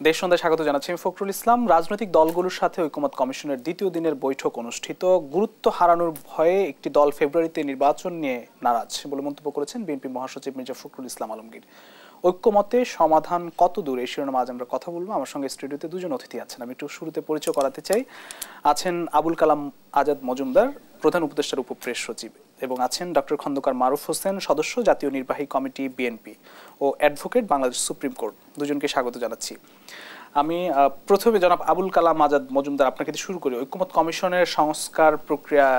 দেশ সন্ধ্যায় স্বাগত জানাচ্ছি আমি ফখরুল ইসলাম। রাজনৈতিক দলগুলোর সাথে ঐকমত্য কমিশনের দ্বিতীয় দিনের বৈঠক অনুষ্ঠিত। গুরুত্ব হারানোর ভয়ে একটি দল ফেব্রুয়ারিতে নির্বাচন নিয়ে নারাজ বলে মন্তব্য করেছেন বিএনপি মহাসচিব মির্জা ফখরুল ইসলাম আলমগীর। ঐক্যমতে সমাধান কত দূর এই শিরোনামে আজ আমরা কথা বলবো। আমার সঙ্গে স্টুডিওতে দুজন অতিথি আছেন, আমি একটু শুরুতে পরিচয় করাতে চাই। আছেন আবুল কালাম আজাদ মজুমদার, প্রধান উপদেষ্টার উপপ্রেস সচিব, এবং আছেন ডক্টর খন্দকার মারুফ হোসেন, সদস্য জাতীয় নির্বাহী কমিটি বিএনপি ও অ্যাডভোকেট বাংলাদেশ সুপ্রিম কোর্ট। দুজনকে স্বাগত জানাচ্ছি। আমি প্রথমে জনাব আবুল কালাম আজাদ মজুমদার আপনাকে দিয়ে শুরু করি। ঐকমত্য কমিশনের সংস্কার প্রক্রিয়া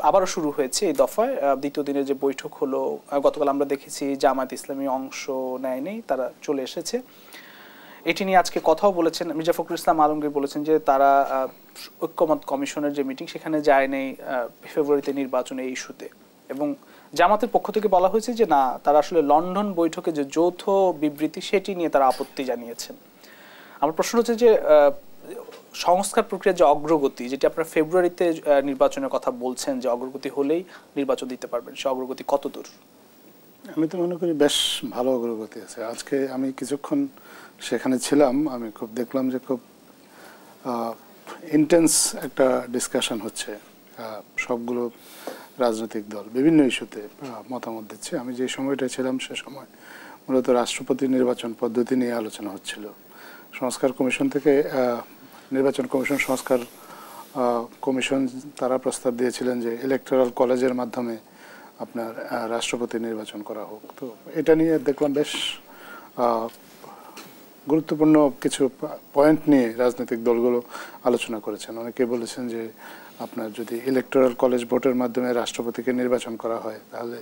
আবারও শুরু হয়েছে এই দফায়। দ্বিতীয় দিনের যে বৈঠক হলো, গতকাল আমরা দেখেছি জামায়াত ইসলামী অংশ নেয়নি, তারা চলে এসেছে। এটি নিয়ে আজকে কথাও বলেছেন মির্জা ফখরুল ইসলাম আলমগীর, বলেছেন যে তারা ঐকমত্য কমিশনের যে মিটিং সেখানে যায় নেই ফেব্রুয়ারিতে নির্বাচনে এই ইস্যুতে। এবং জামাতের পক্ষ থেকে বলা হয়েছে যে না, তারা আসলে লন্ডন বৈঠকে যে যৌথ বিবৃতি সেটি নিয়ে তারা আপত্তি জানিয়েছেন। আমার প্রশ্ন হচ্ছে যে সংস্কার প্রক্রিয়ার যে অগ্রগতি, যেটি আপনারা ফেব্রুয়ারিতে নির্বাচনের কথা বলছেন যে অগ্রগতি হলেই নির্বাচন দিতে পারবেন, সে অগ্রগতি কত দূর? আমি তো মনে করি বেশ ভালো অগ্রগতি আছে। আজকে আমি কিছুক্ষণ সেখানে ছিলাম, আমি খুব দেখলাম যে খুব ইন্টেন্স একটা ডিসকাশন হচ্ছে। সবগুলো রাজনৈতিক দল বিভিন্ন ইস্যুতে মতামত দিচ্ছে। আমি যে সময়টা ছিলাম সে সময় মূলত রাষ্ট্রপতি নির্বাচন পদ্ধতি নিয়ে আলোচনা হচ্ছিল। সংস্কার কমিশন থেকে নির্বাচন কমিশন সংস্কার কমিশন তারা প্রস্তাব দিয়েছিলেন যে ইলেকটোরাল কলেজের মাধ্যমে আপনার রাষ্ট্রপতি নির্বাচন করা হোক। তো এটা নিয়ে দেখলাম বেশ গুরুত্বপূর্ণ কিছু পয়েন্ট নিয়ে রাজনৈতিক দলগুলো আলোচনা করেছেন। অনেকে বলেছেন যে আপনার যদি ইলেকটোরাল কলেজ ভোটের মাধ্যমে রাষ্ট্রপতিকে নির্বাচন করা হয় তাহলে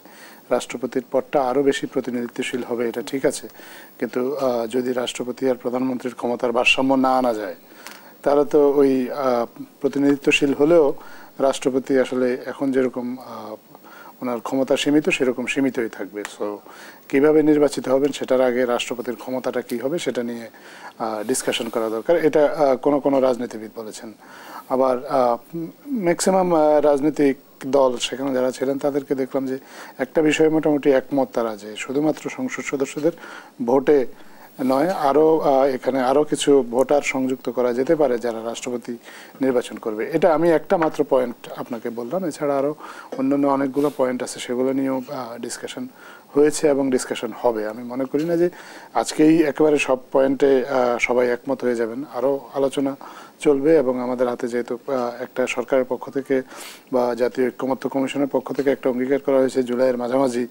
রাষ্ট্রপতির পদটা আরও বেশি প্রতিনিধিত্বশীল হবে, এটা ঠিক আছে, কিন্তু যদি রাষ্ট্রপতি আর প্রধানমন্ত্রীর ক্ষমতার ভারসাম্য না আনা যায় তাহলে তো ওই প্রতিনিধিত্বশীল হলেও রাষ্ট্রপতি আসলে এখন যেরকম ওনার ক্ষমতা সীমিত সেরকম সীমিতই থাকবে। সো কীভাবে নির্বাচিত হবেন সেটার আগে রাষ্ট্রপতির ক্ষমতাটা কী হবে সেটা নিয়ে ডিসকাশন করা দরকার, এটা কোনো রাজনীতিবিদ বলেছেন। আবার ম্যাক্সিমাম রাজনৈতিক দল সেখানে যারা ছিলেন তাদেরকে দেখলাম যে একটা বিষয়ে মোটামুটি একমত তারা, যে শুধুমাত্র সংসদ সদস্যদের ভোটে নয়, আরও এখানে আরও কিছু ভোটার সংযুক্ত করা যেতে পারে যারা রাষ্ট্রপতি নির্বাচন করবে। এটা আমি একটা মাত্র পয়েন্ট আপনাকে বললাম, এছাড়া আরও অন্যান্য অনেকগুলো পয়েন্ট আছে, সেগুলো নিয়েও ডিসকাশন হয়েছে এবং ডিসকাশন হবে। আমি মনে করি না যে আজকেই একেবারে সব পয়েন্টে সবাই একমত হয়ে যাবেন, আরও আলোচনা চলবে। এবং আমাদের হাতে যেহেতু একটা সরকারের পক্ষ থেকে বা জাতীয় ঐকমত্য কমিশনের পক্ষ থেকে একটা অঙ্গীকার করা হয়েছে জুলাইয়ের মাঝামাঝি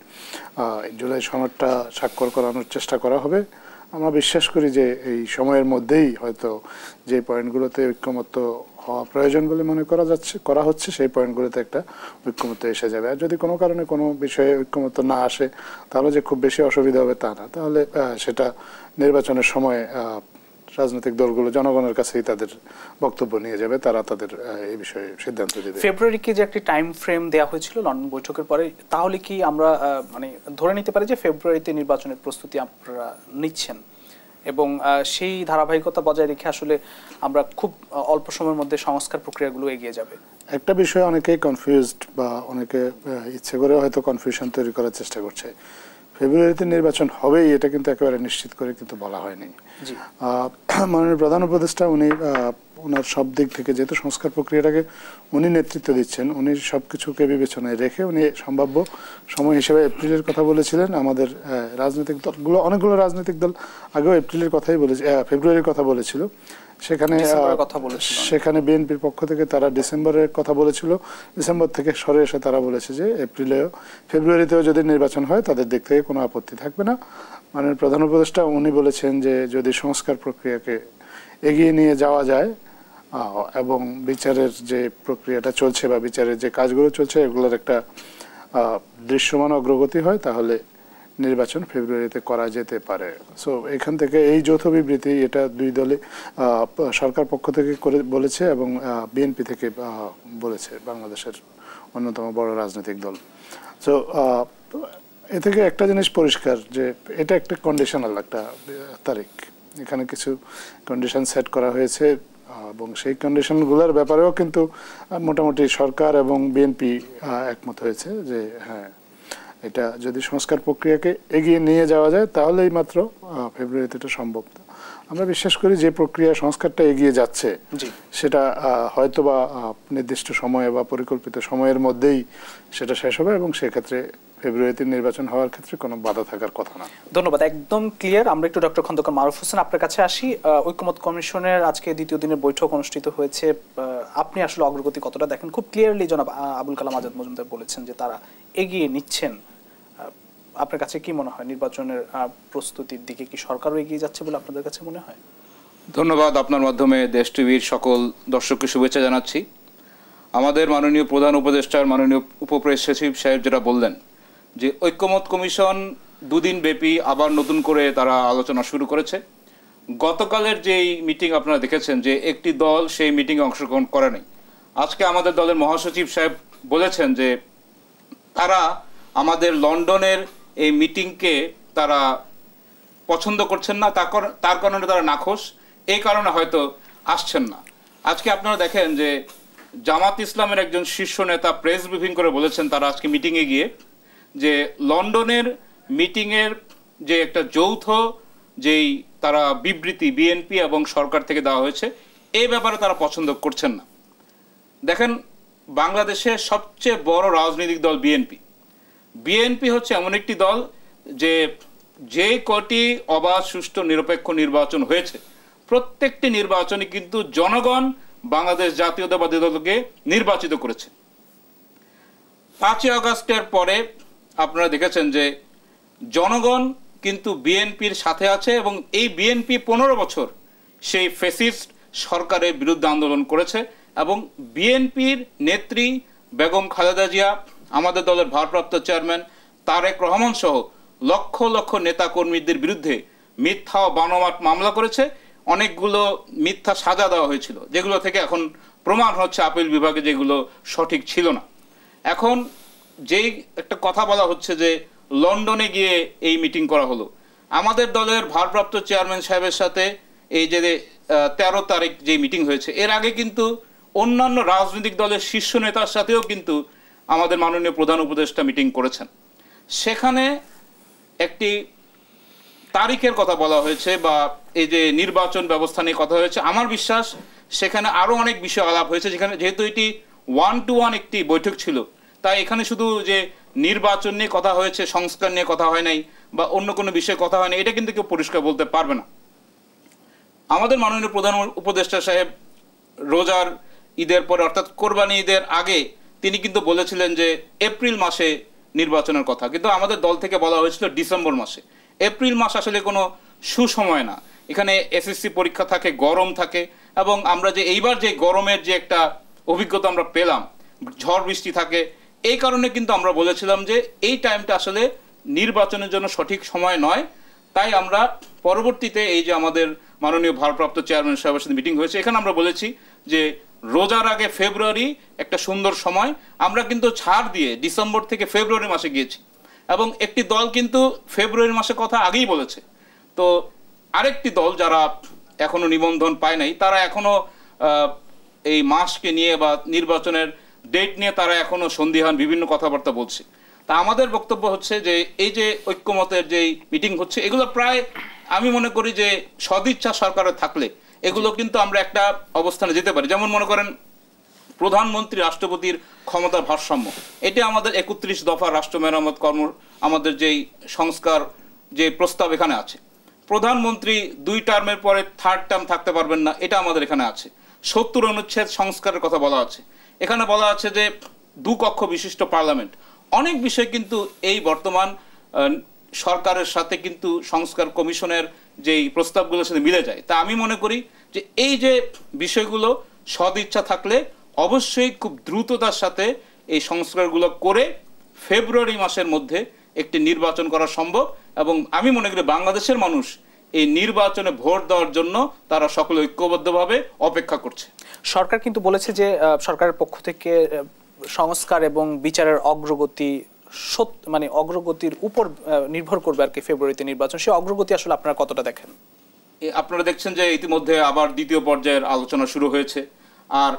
জুলাই সনদটা স্বাক্ষর করানোর চেষ্টা করা হবে। আমরা বিশ্বাস করি যে এই সময়ের মধ্যেই হয়তো যে পয়েন্টগুলোতে ঐক্যমত্য হওয়া প্রয়োজন বলে মনে করা হচ্ছে সেই পয়েন্টগুলোতে একটা ঐক্যমত্য এসে যাবে। আর যদি কোনো কারণে কোনো বিষয়ে ঐক্যমত্য না আসে তাহলে যে খুব বেশি অসুবিধা হবে তা না, তাহলে সেটা নির্বাচনের সময় রাজনৈতিক দলগুলো জনগণের কাছেই তাদের বক্তব্য নিয়ে যাবে, তারা তাদের এই বিষয়ে সিদ্ধান্ত দেবে। ফেব্রুয়ারিকে যে একটি টাইম ফ্রেম দেওয়া হয়েছিল লন্ডন বৈঠকের পরে, তাহলে কি আমরা মানে ধরে নিতে পারি যে ফেব্রুয়ারিতে নির্বাচনের প্রস্তুতি আপনারা নিচ্ছেন এবং সেই ধারাবাহিকতা বজায় রেখে আসলে আমরা খুব অল্প সময়ের মধ্যে সংস্কার প্রক্রিয়াগুলো এগিয়ে যাবে? একটা বিষয়ে অনেকেই কনফিউজড বা অনেকে ইচ্ছে করে হয়তো কনফিউশন তৈরি করার চেষ্টা করছে। ফেব্রুয়ারিতে নির্বাচন হবেই এটা কিন্তু একেবারে নিশ্চিত করে কিন্তু বলা হয়নি। মাননীয় প্রধান উপদেষ্টা উনি ওনার সব দিক থেকে যেহেতু সংস্কার প্রক্রিয়াটাকে উনি নেতৃত্ব দিচ্ছেন, উনি সব কিছুকে বিবেচনায় রেখে উনি সম্ভাব্য সময় হিসেবে এপ্রিলের কথা বলেছিলেন। আমাদের রাজনৈতিক দলগুলো, অনেকগুলো রাজনৈতিক দল আগেও এপ্রিলের কথাই ফেব্রুয়ারির কথা বলেছিল। সেখানে বিএনপির পক্ষ থেকে তারা ডিসেম্বরের কথা বলেছিল, ডিসেম্বর থেকে সরে এসে তারা বলেছে যে ফেব্রুয়ারিতেও যদি নির্বাচন হয় তাদের দিক থেকে কোনো আপত্তি থাকবে না। মাননীয় প্রধান উপদেষ্টা উনি বলেছেন যে যদি সংস্কার প্রক্রিয়াকে এগিয়ে নিয়ে যাওয়া যায় এবং বিচারের যে প্রক্রিয়াটা চলছে বা বিচারের যে কাজগুলো চলছে এগুলোর একটা দৃশ্যমান অগ্রগতি হয় তাহলে নির্বাচন ফেব্রুয়ারিতে করা যেতে পারে। সো এখান থেকে এই যৌথ বিবৃতি এটা দুই দলে সরকার পক্ষ থেকে করে বলেছে এবং বিএনপি থেকে বলেছে, বাংলাদেশের অন্যতম বড় রাজনৈতিক দল। সো এ থেকে একটা জিনিস পরিষ্কার যে এটা একটা কন্ডিশনাল একটা তারিখ, এখানে কিছু কন্ডিশন সেট করা হয়েছে এবং সেই কন্ডিশনগুলোর ব্যাপারেও কিন্তু মোটামুটি সরকার এবং বিএনপি একমত হয়েছে যে হ্যাঁ, এটা যদি সংস্কার প্রক্রিয়াকে এগিয়ে নিয়ে যাওয়া যায় তাহলেই মাত্র ফেব্রুয়ারিতে এটা সম্ভব। আমরা বিশ্বাস করি যে প্রক্রিয়া সংস্কারটা এগিয়ে যাচ্ছে সেটা হয়তোবা নির্দিষ্ট সময়ে বা পরিকল্পিত সময়ের মধ্যেই সেটা শেষ হবে এবং সেক্ষেত্রে ফেব্রুয়ারিতে নির্বাচন হওয়ার ক্ষেত্রে কোনো বাধা থাকার কথা না। ধন্যবাদ, একদম ক্লিয়ার। আমরা একটু ডক্টর খন্দকার মারুফ হোসেন আপনার কাছে আসি। ঐকমত্য কমিশনের আজকে দ্বিতীয় দিনের বৈঠক অনুষ্ঠিত হয়েছে, আপনি আসলে অগ্রগতি কতটা দেখেন? খুব ক্লিয়ারলি জনাব আবুল কালাম আজাদ মজুমদার বলেছেন যে তারা এগিয়ে নিচ্ছেন। আপনার কাছে কি মনে হয়, নির্বাচনের প্রস্তুতির দিকে কি সরকারও এগিয়ে যাচ্ছে বলে আপনাদের কাছে মনে হয়? ধন্যবাদ। আপনার মাধ্যমে দেশ টিভির সকল দর্শককে শুভেচ্ছা জানাচ্ছি। আমাদের মাননীয় প্রধান উপদেষ্টার মাননীয় উপপ্রেস সচিব সাহেব যেটা বললেন যে ঐকমত্য কমিশন দুদিন ব্যাপী আবার নতুন করে তারা আলোচনা শুরু করেছে। গতকালের যেই মিটিং আপনারা দেখেছেন যে একটি দল সেই মিটিংয়ে অংশগ্রহণ করে নাই। আজকে আমাদের দলের মহাসচিব সাহেব বলেছেন যে তারা আমাদের লন্ডনের এই মিটিংকে তারা পছন্দ করছেন না, তার কারণে তারা নাখোশ, এই কারণে হয়তো আসছেন না। আজকে আপনারা দেখেন যে জামাত ইসলামের একজন শীর্ষ নেতা প্রেস ব্রিফিং করে বলেছেন তারা আজকে মিটিংয়ে গিয়ে যে লন্ডনের মিটিংয়ের যে একটা যৌথ যেই তারা বিবৃতি বিএনপি এবং সরকার থেকে দেওয়া হয়েছে এই ব্যাপারে তারা পছন্দ করছেন না। দেখেন, বাংলাদেশের সবচেয়ে বড় রাজনৈতিক দল বিএনপি হচ্ছে এমন একটি দল যে কটি অবাধ সুষ্ঠু নিরপেক্ষ নির্বাচন হয়েছে প্রত্যেকটি নির্বাচনে কিন্তু জনগণ বাংলাদেশ জাতীয়তাবাদী দলকে নির্বাচিত করেছে। 5ই আগস্টের পরে আপনারা দেখেছেন যে জনগণ কিন্তু বিএনপির সাথে আছে এবং এই বিএনপি 15 বছর সেই ফ্যাসিস্ট সরকারের বিরুদ্ধে আন্দোলন করেছে এবং বিএনপির নেত্রী বেগম খালেদা জিয়া, আমাদের দলের ভারপ্রাপ্ত চেয়ারম্যান তারেক রহমান সহ লক্ষ লক্ষ নেতাকর্মীদের বিরুদ্ধে মিথ্যা ও বানোয়াট মামলা করেছে। অনেকগুলো মিথ্যা সাজা দেওয়া হয়েছিল যেগুলো থেকে এখন প্রমাণ হচ্ছে আপিল বিভাগে যেগুলো সঠিক ছিল না। এখন যেই একটা কথা বলা হচ্ছে যে লন্ডনে গিয়ে এই মিটিং করা হলো, আমাদের দলের ভারপ্রাপ্ত চেয়ারম্যান সাহেবের সাথে এই যে 13 তারিখ যে মিটিং হয়েছে এর আগে কিন্তু অন্যান্য রাজনৈতিক দলের শীর্ষ নেতার সাথেও কিন্তু আমাদের মাননীয় প্রধান উপদেষ্টা মিটিং করেছেন। সেখানে একটি তারিখের কথা বলা হয়েছে বা এই যে নির্বাচন ব্যবস্থা নিয়ে কথা হয়েছে। আমার বিশ্বাস সেখানে আরও অনেক বিষয় আলাপ হয়েছে, যেখানে যেহেতু এটি 1-to-1 একটি বৈঠক ছিল তাই এখানে শুধু যে নির্বাচন নিয়ে কথা হয়েছে, সংস্কার নিয়ে কথা হয় নাই বা অন্য কোনো বিষয়ে কথা হয় না, এটা কিন্তু কেউ পরিষ্কার বলতে পারবে না। আমাদের মাননীয় প্রধান উপদেষ্টা সাহেব রোজার ঈদের পরে অর্থাৎ কোরবানি ঈদের আগে তিনি কিন্তু বলেছিলেন যে এপ্রিল মাসে নির্বাচনের কথা, কিন্তু আমাদের দল থেকে বলা হয়েছিল ডিসেম্বর মাসে। এপ্রিল মাস আসলে কোনো সুসময় না, এখানে এসএসসি পরীক্ষা থাকে, গরম থাকে এবং আমরা যে এইবার যে গরমের যে একটা অভিজ্ঞতা আমরা পেলাম, ঝড় বৃষ্টি থাকে, এই কারণে কিন্তু আমরা বলেছিলাম যে এই টাইমটা আসলে নির্বাচনের জন্য সঠিক সময় নয়। তাই আমরা পরবর্তীতে এই যে আমাদের মাননীয় ভারপ্রাপ্ত চেয়ারম্যান সাহেবের সাথে মিটিং হয়েছে এখানে আমরা বলেছি যে রোজার আগে ফেব্রুয়ারি একটা সুন্দর সময়, আমরা কিন্তু ছাড় দিয়ে ডিসেম্বর থেকে ফেব্রুয়ারি মাসে গিয়েছি এবং একটি দল কিন্তু ফেব্রুয়ারি মাসে কথা আগেই বলেছে। তো আরেকটি দল যারা এখনো নিবন্ধন পায় নাই তারা এখনো এই মাসকে নিয়ে বা নির্বাচনের ডেট নিয়ে তারা এখনো সন্দিহান, বিভিন্ন কথাবার্তা বলছে। তা আমাদের বক্তব্য হচ্ছে যে এই যে ঐক্যমতের যে মিটিং হচ্ছে এগুলো প্রায় আমি মনে করি যে সদিচ্ছা সরকারের থাকলে এগুলো কিন্তু আমরা একটা অবস্থানে যেতে পারি। যেমন মনে করেন প্রধানমন্ত্রী রাষ্ট্রপতির ক্ষমতার ভারসাম্য, এটা আমাদের 31 দফা রাষ্ট্র মেরামত আমাদের যেই সংস্কার যে প্রস্তাব এখানে আছে। প্রধানমন্ত্রী 2 টার্মের পরে 3rd টার্ম থাকতে পারবেন না, এটা আমাদের এখানে আছে। 70 অনুচ্ছেদ সংস্কারের কথা বলা আছে, এখানে বলা আছে যে 2 কক্ষ বিশিষ্ট পার্লামেন্ট। অনেক বিষয় কিন্তু এই বর্তমান সরকারের সাথে কিন্তু সংস্কার কমিশনের যেই প্রস্তাবগুলোর সাথে মিলে যায়। তা আমি মনে করি যে এই যে বিষয়গুলো সদিচ্ছা থাকলে অবশ্যই খুব দ্রুততার সাথে এই সংস্কারগুলো করে ফেব্রুয়ারি মাসের মধ্যে একটি নির্বাচন করা সম্ভব এবং আমি মনে করি বাংলাদেশের মানুষ এই নির্বাচনে ভোট দেওয়ার জন্য তারা সকলে ঐক্যবদ্ধভাবে অপেক্ষা করছে। সরকার কিন্তু বলেছে যে সরকারের পক্ষ থেকে সংস্কার এবং বিচারের অগ্রগতি মানে অগ্রগতির উপর নির্ভর করবে আর কি ফেব্রুয়ারিতে নির্বাচন। সেই অগ্রগতি আসলে আপনারা কতটা দেখেন? আপনারা দেখছেন যে ইতিমধ্যে আবার দ্বিতীয় পর্যায়ের আলোচনা শুরু হয়েছে। আর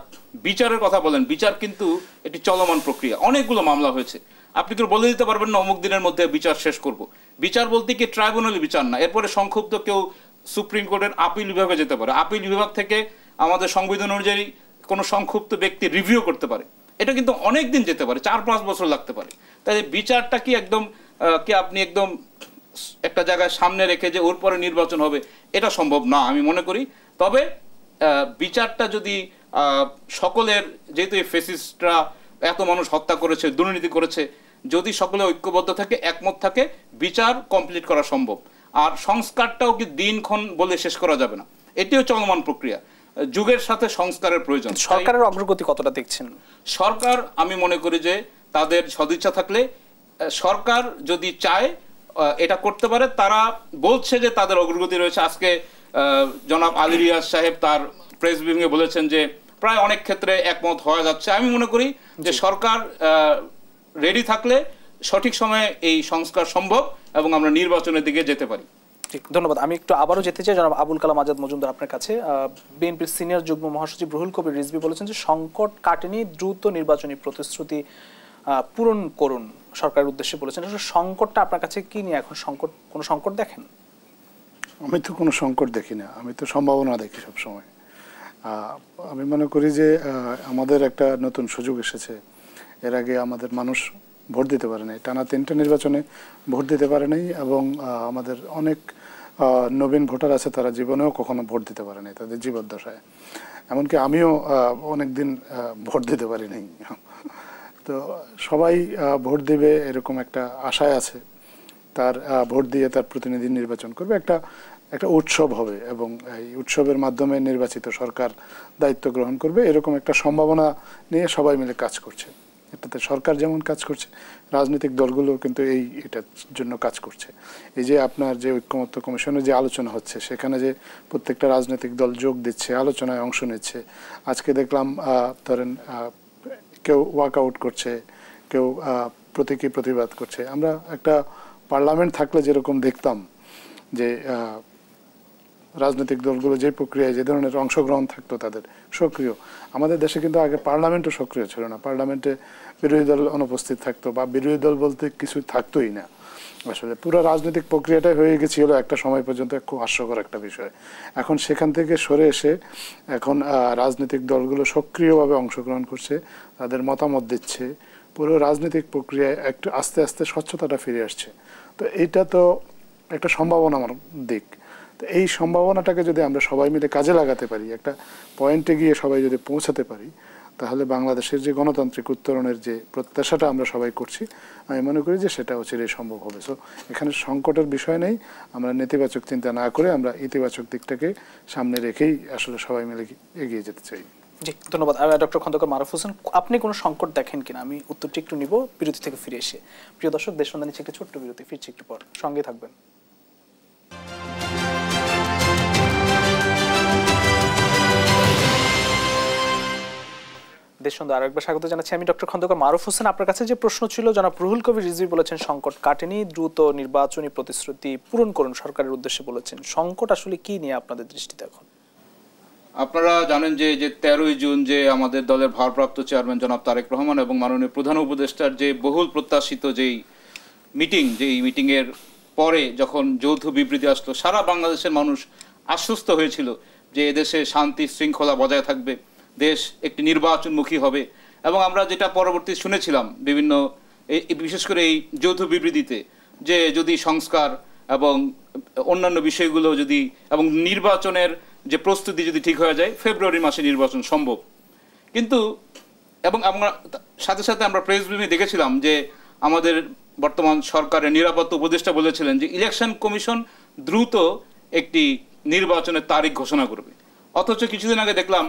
বিচারের কথা বলেন, বিচার কিন্তু একটি চলমান প্রক্রিয়া, অনেকগুলো মামলা হয়েছে। আপনি কেউ বলে দিতে পারবেন না অমুক দিনের মধ্যে বিচার শেষ করব। বিচার বলতে কি ট্রাইব্যুনালি বিচার না, এরপরে সংক্ষুব্ধ কেউ সুপ্রিম কোর্টের আপিল বিভাগে যেতে পারে, আপিল বিভাগ থেকে আমাদের সংবিধান অনুযায়ী কোনো সংক্ষুব্ধ ব্যক্তি রিভিউ করতে পারে। এটা কিন্তু অনেক দিন যেতে পারে, 4-5 বছর লাগতে পারে। তাই বিচারটা কি একদম কি আপনি একদম একটা জায়গায় সামনে রেখে যে ওর পরে নির্বাচন হবে, এটা সম্ভব না আমি মনে করি। তবে বিচারটা যদি সকলের, যেহেতু এই ফেসিস্টরা এত মানুষ হত্যা করেছে, দুর্নীতি করেছে, যদি সকলে ঐক্যবদ্ধ থাকে, একমত থাকে, বিচার কমপ্লিট করা সম্ভব। আর সংস্কারটাও কি দিনক্ষণ বলে শেষ করা যাবে না, এটিও চলমান প্রক্রিয়া, যুগের সাথে সংস্কারের প্রয়োজন। সরকারের অগ্রগতি কতটা দেখছেন? সরকার, আমি মনে করি যে তাদের সদিচ্ছা থাকলে, সরকার যদি চায় এটা করতে পারে। তারা বলছে যে তাদের অগ্রগতি রয়েছে। আজকে জনাব আলী রিয়াজ সাহেব তার প্রেস ব্রিফিংয়ে বলেছেন যে প্রায় অনেক ক্ষেত্রে একমত হওয়া যাচ্ছে। আমি মনে করি যে সরকার রেডি থাকলে সঠিক সময়ে এই সংস্কার সম্ভব এবং আমরা নির্বাচনের দিকে যেতে পারি। ঠিক, ধন্যবাদ। আমি একটু আবারও যেতে চাই জনাব আবুল কালাম আজাদ মজুমদার আপনার কাছে। বিএনপির সিনিয়র যুগ্ম মহাসচিব রুহুল কবির রিজভী বলেছেন যে সংকট কাটেনি, দ্রুত নির্বাচনী প্রতিশ্রুতি পূরণ করুন সরকারের উদ্দেশ্যে বলেছেন। আসলে সংকটটা আপনার কাছে কি নিয়ে? এখন কোনো সংকট দেখেন? আমি তো কোনো সংকট দেখি না, আমি তো সম্ভাবনা দেখি সবসময়। আমি মনে করি যে আমাদের একটা নতুন সুযোগ এসেছে। এর আগে আমাদের মানুষ ভোট দিতে পারে নাই, টানা 3টা নির্বাচনে ভোট দিতে পারে নাই, এবং আমাদের অনেক নবীন ভোটার আছে, তারা জীবনেও কখনো ভোট দিতে পারে নাই তাদের জীবদ্দশায়। এমনকি আমিও অনেক দিন ভোট দিতে পারি নাই। তো সবাই ভোট দেবে এরকম একটা আশায় আছে, তার ভোট দিয়ে তার প্রতিনিধি নির্বাচন করবে, একটা উৎসব হবে, এবং এই উৎসবের মাধ্যমে নির্বাচিত সরকার দায়িত্ব গ্রহণ করবে, এরকম একটা সম্ভাবনা নিয়ে সবাই মিলে কাজ করছে। এটাতে সরকার যেমন কাজ করছে, রাজনৈতিক দলগুলো কিন্তু এটার জন্য কাজ করছে। এই যে আপনার যে ঐক্যমত্য কমিশনের যে আলোচনা হচ্ছে, সেখানে যে প্রত্যেকটা রাজনৈতিক দল যোগ দিচ্ছে, আলোচনায় অংশ নিচ্ছে। আজকে দেখলাম ধরেন কেউ ওয়াকআউট করছে, কেউ প্রতীকী প্রতিবাদ করছে। আমরা একটা পার্লামেন্ট থাকলে যেরকম দেখতাম যে রাজনৈতিক দলগুলো যে প্রক্রিয়ায় যে ধরনের অংশগ্রহণ থাকতো তাদের সক্রিয়, আমাদের দেশে কিন্তু আগে পার্লামেন্টও সক্রিয় ছিল না। পার্লামেন্টে বিরোধী দল অনুপস্থিত থাকতো, বা বিরোধী দল বলতে কিছু থাকতোই না। আসলে পুরো রাজনৈতিক প্রক্রিয়াটাই হয়ে গেছিল একটা সময় পর্যন্ত খুব হাস্যকর একটা বিষয়। এখন সেখান থেকে সরে এসে এখন রাজনৈতিক দলগুলো সক্রিয়ভাবে অংশগ্রহণ করছে, তাদের মতামত দিচ্ছে, পুরো রাজনৈতিক প্রক্রিয়ায় একটু আস্তে আস্তে স্বচ্ছতাটা ফিরে আসছে। তো এইটা তো একটা সম্ভাবনার দিক। তো এই সম্ভাবনাটাকে যদি আমরা সবাই মিলে কাজে লাগাতে পারি, একটা পয়েন্টে গিয়ে সবাই যদি পৌঁছাতে পারি, তাহলে বাংলাদেশের যে গণতান্ত্রিক উত্তরণের যে প্রত্যাশাটা আমরা সবাই করছি, আমি মনে করি যে সেটা চিরই সম্ভব হবে। সো এখানে সংকটের বিষয় নেই। আমরা নেতিবাচক চিন্তা না করে আমরা ইতিবাচক দিকটাকে সামনে রেখেই আসলে সবাই মিলে এগিয়ে যেতে চাই। জি, ধন্যবাদ। ডক্টর খন্দকার মারুফ হোসেন, আপনি কোনো সংকট দেখেন কিনা? আমি উত্তরটি একটু নিব বিরতি থেকে ফিরে এসে। প্রিয় দর্শক, দেশ সন্ধানী একটি ছোট্ট বিরতি, ফিরছি একটু পর, সঙ্গে থাকবেন। দেশ সন্ধ্যা আরেকবার স্বাগত জানাচ্ছি। আমি ডক্টর খন্দকার মারুফ হোসেন। আপনার কাছে যে প্রশ্ন ছিল, জনাব রুহুল কবির রিজভী বলেছেন সংকট কাটেনি, দ্রুত নির্বাচনী প্রতিশ্রুতি পূরণ করুন সরকারের উদ্দেশ্যে বলেছেন। সংকট আসলে কি নিয়ে আপনাদের দৃষ্টিতে এখন? আপনারা জানেন যে 13ই জুন যে আমাদের দলের ভারপ্রাপ্ত চেয়ারম্যান জনাব তারেক রহমান এবং মাননীয় প্রধান উপদেষ্টার যে বহুল প্রত্যাশিত যেই মিটিংয়ের পরে যখন যৌথ বিবৃতি আসলো, সারা বাংলাদেশের মানুষ আশ্বস্ত হয়েছিল যে এদেশে শান্তি শৃঙ্খলা বজায় থাকবে, দেশ একটি নির্বাচনমুখী হবে। এবং আমরা যেটা পরবর্তী শুনেছিলাম বিভিন্ন, বিশেষ করে এই যৌথ বিবৃতিতে, যে যদি সংস্কার এবং অন্যান্য বিষয়গুলো যদি, এবং নির্বাচনের যে প্রস্তুতি যদি ঠিক হয়ে যায়, ফেব্রুয়ারি মাসে নির্বাচন সম্ভব। কিন্তু এবং আমরা সাথে সাথে আমরা প্রেস ব্রিফিংয়ে দেখেছিলাম যে আমাদের বর্তমান সরকারের নিরাপত্তা উপদেষ্টা বলেছিলেন যে ইলেকশন কমিশন দ্রুত একটি নির্বাচনের তারিখ ঘোষণা করবে। অথচ কিছুদিন আগে দেখলাম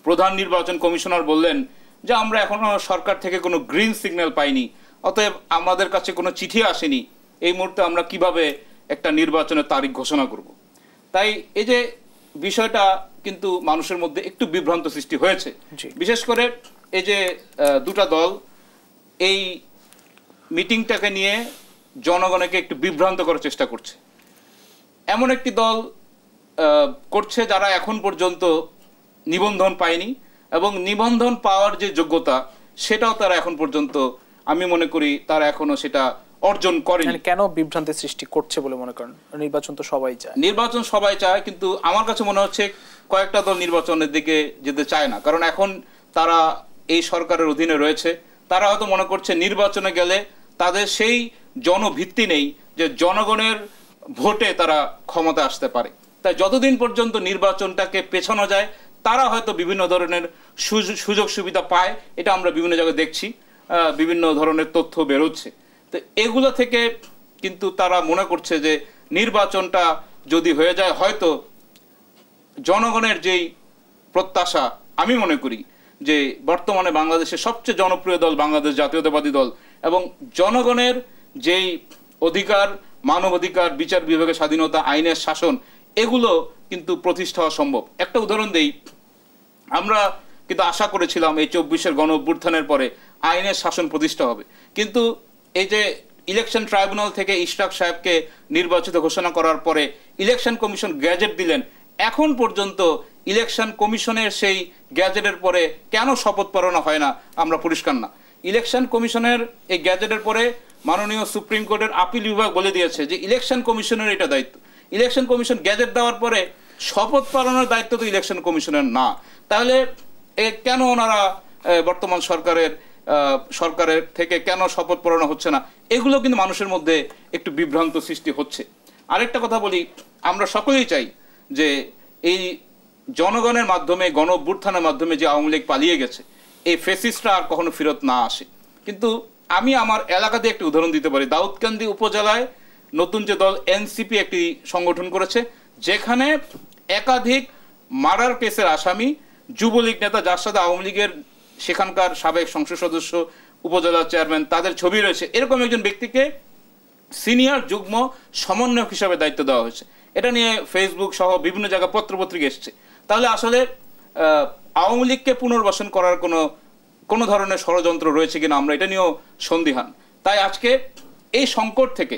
প্রধান নির্বাচন কমিশনার বললেন যে আমরা এখনো সরকার থেকে কোনো গ্রিন সিগন্যাল পাইনি, অতএব আমাদের কাছে কোনো চিঠি আসেনি, এই মুহূর্তে আমরা কিভাবে একটা নির্বাচনের তারিখ ঘোষণা করব। তাই এই যে বিষয়টা কিন্তু মানুষের মধ্যে একটু বিভ্রান্ত সৃষ্টি হয়েছে। বিশেষ করে এই যে দুটা দল এই মিটিংটাকে নিয়ে জনগণকে একটু বিভ্রান্ত করার চেষ্টা করছে। এমন একটি দল করছে যারা এখন পর্যন্ত নিবন্ধন পায়নি, এবং নিবন্ধন পাওয়ার যে যোগ্যতা সেটাও তারা এখন পর্যন্ত, আমি মনে করি তারা এখনো সেটা অর্জন করেনি। কেন বিভ্রান্তি সৃষ্টি করছে বলে মনে করেন? নির্বাচন তো সবাই চায়। নির্বাচন সবাই চায়, কিন্তু আমার কাছে মনে হচ্ছে কয়েকটা দল নির্বাচনের দিকে যেতে চায় না, কারণ এখন তারা এই সরকারের অধীনে রয়েছে। তারা হয়তো মনে করছে নির্বাচনে গেলে তাদের সেই জনভিত্তি নেই যে জনগণের ভোটে তারা ক্ষমতা আসতে পারে। তাই যতদিন পর্যন্ত নির্বাচনটাকে পেছানো যায় তারা হয়তো বিভিন্ন ধরনের সুযোগ সুবিধা পায়। এটা আমরা বিভিন্ন জায়গায় দেখছি, বিভিন্ন ধরনের তথ্য বেরোচ্ছে। তো এগুলো থেকে কিন্তু তারা মনে করছে যে নির্বাচনটা যদি হয়ে যায় হয়তো জনগণের যেই প্রত্যাশা, আমি মনে করি যে বর্তমানে বাংলাদেশের সবচেয়ে জনপ্রিয় দল বাংলাদেশ জাতীয়তাবাদী দল, এবং জনগণের যেই অধিকার, মানবাধিকার, বিচার বিভাগের স্বাধীনতা, আইনের শাসন, এগুলো কিন্তু প্রতিষ্ঠা হওয়া সম্ভব। একটা উদাহরণ দেই, আমরা কিন্তু আশা করেছিলাম এই 24-এর গণ অভ্যুত্থানের পরে আইনের শাসন প্রতিষ্ঠা হবে, কিন্তু এই যে ইলেকশন ট্রাইব্যুনাল থেকে ইশরাক সাহেবকে নির্বাচিত ঘোষণা করার পরে ইলেকশন কমিশন গ্যাজেট দিলেন, এখন পর্যন্ত ইলেকশন কমিশনের সেই গ্যাজেটের পরে কেন শপথ পড়ানো হয় না আমরা পরিষ্কার না। ইলেকশন কমিশনের এই গ্যাজেটের পরে মাননীয় সুপ্রিম কোর্টের আপিল বিভাগ বলে দিয়েছে যে ইলেকশন কমিশনের এটা দায়িত্ব। ইলেকশন কমিশন গ্যাজেট দেওয়ার পরে শপথ পালনের দায়িত্ব তো ইলেকশন কমিশনের না। তাহলে কেন ওনারা বর্তমান সরকারের থেকে কেন শপথ পড়ানো হচ্ছে না? এগুলো কিন্তু মানুষের মধ্যে একটু বিভ্রান্ত সৃষ্টি হচ্ছে। আরেকটা কথা বলি, আমরা সকলেই চাই যে এই জনগণের মাধ্যমে, গণ অভ্যুত্থানের মাধ্যমে যে আওয়ামী লীগ পালিয়ে গেছে, এই ফেসিস্টরা আর কখনো ফেরত না আসে। কিন্তু আমি আমার এলাকাতে একটি উদাহরণ দিতে পারি। দাউদকান্দি উপজেলায় নতুন যে দল এনসিপি একটি সংগঠন করেছে, যেখানে একাধিক মার্ডার কেসের আসামি যুবলীগ নেতা, যার সাথে আওয়ামী লীগের সেখানকার সাবেক সংসদ সদস্য, উপজেলা চেয়ারম্যান, তাদের ছবি রয়েছে, এরকম একজন ব্যক্তিকে সিনিয়র যুগ্ম সমন্বয়ক হিসাবে দায়িত্ব দেওয়া হয়েছে। এটা নিয়ে ফেসবুক সহ বিভিন্ন জায়গায় পত্রপত্রিকা এসছে। তাহলে আসলে আওয়ামী লীগকে পুনর্বাসন করার কোনো ধরনের ষড়যন্ত্র রয়েছে কিনা আমরা এটা নিয়েও সন্দিহান। তাই আজকে এই সংকট থেকে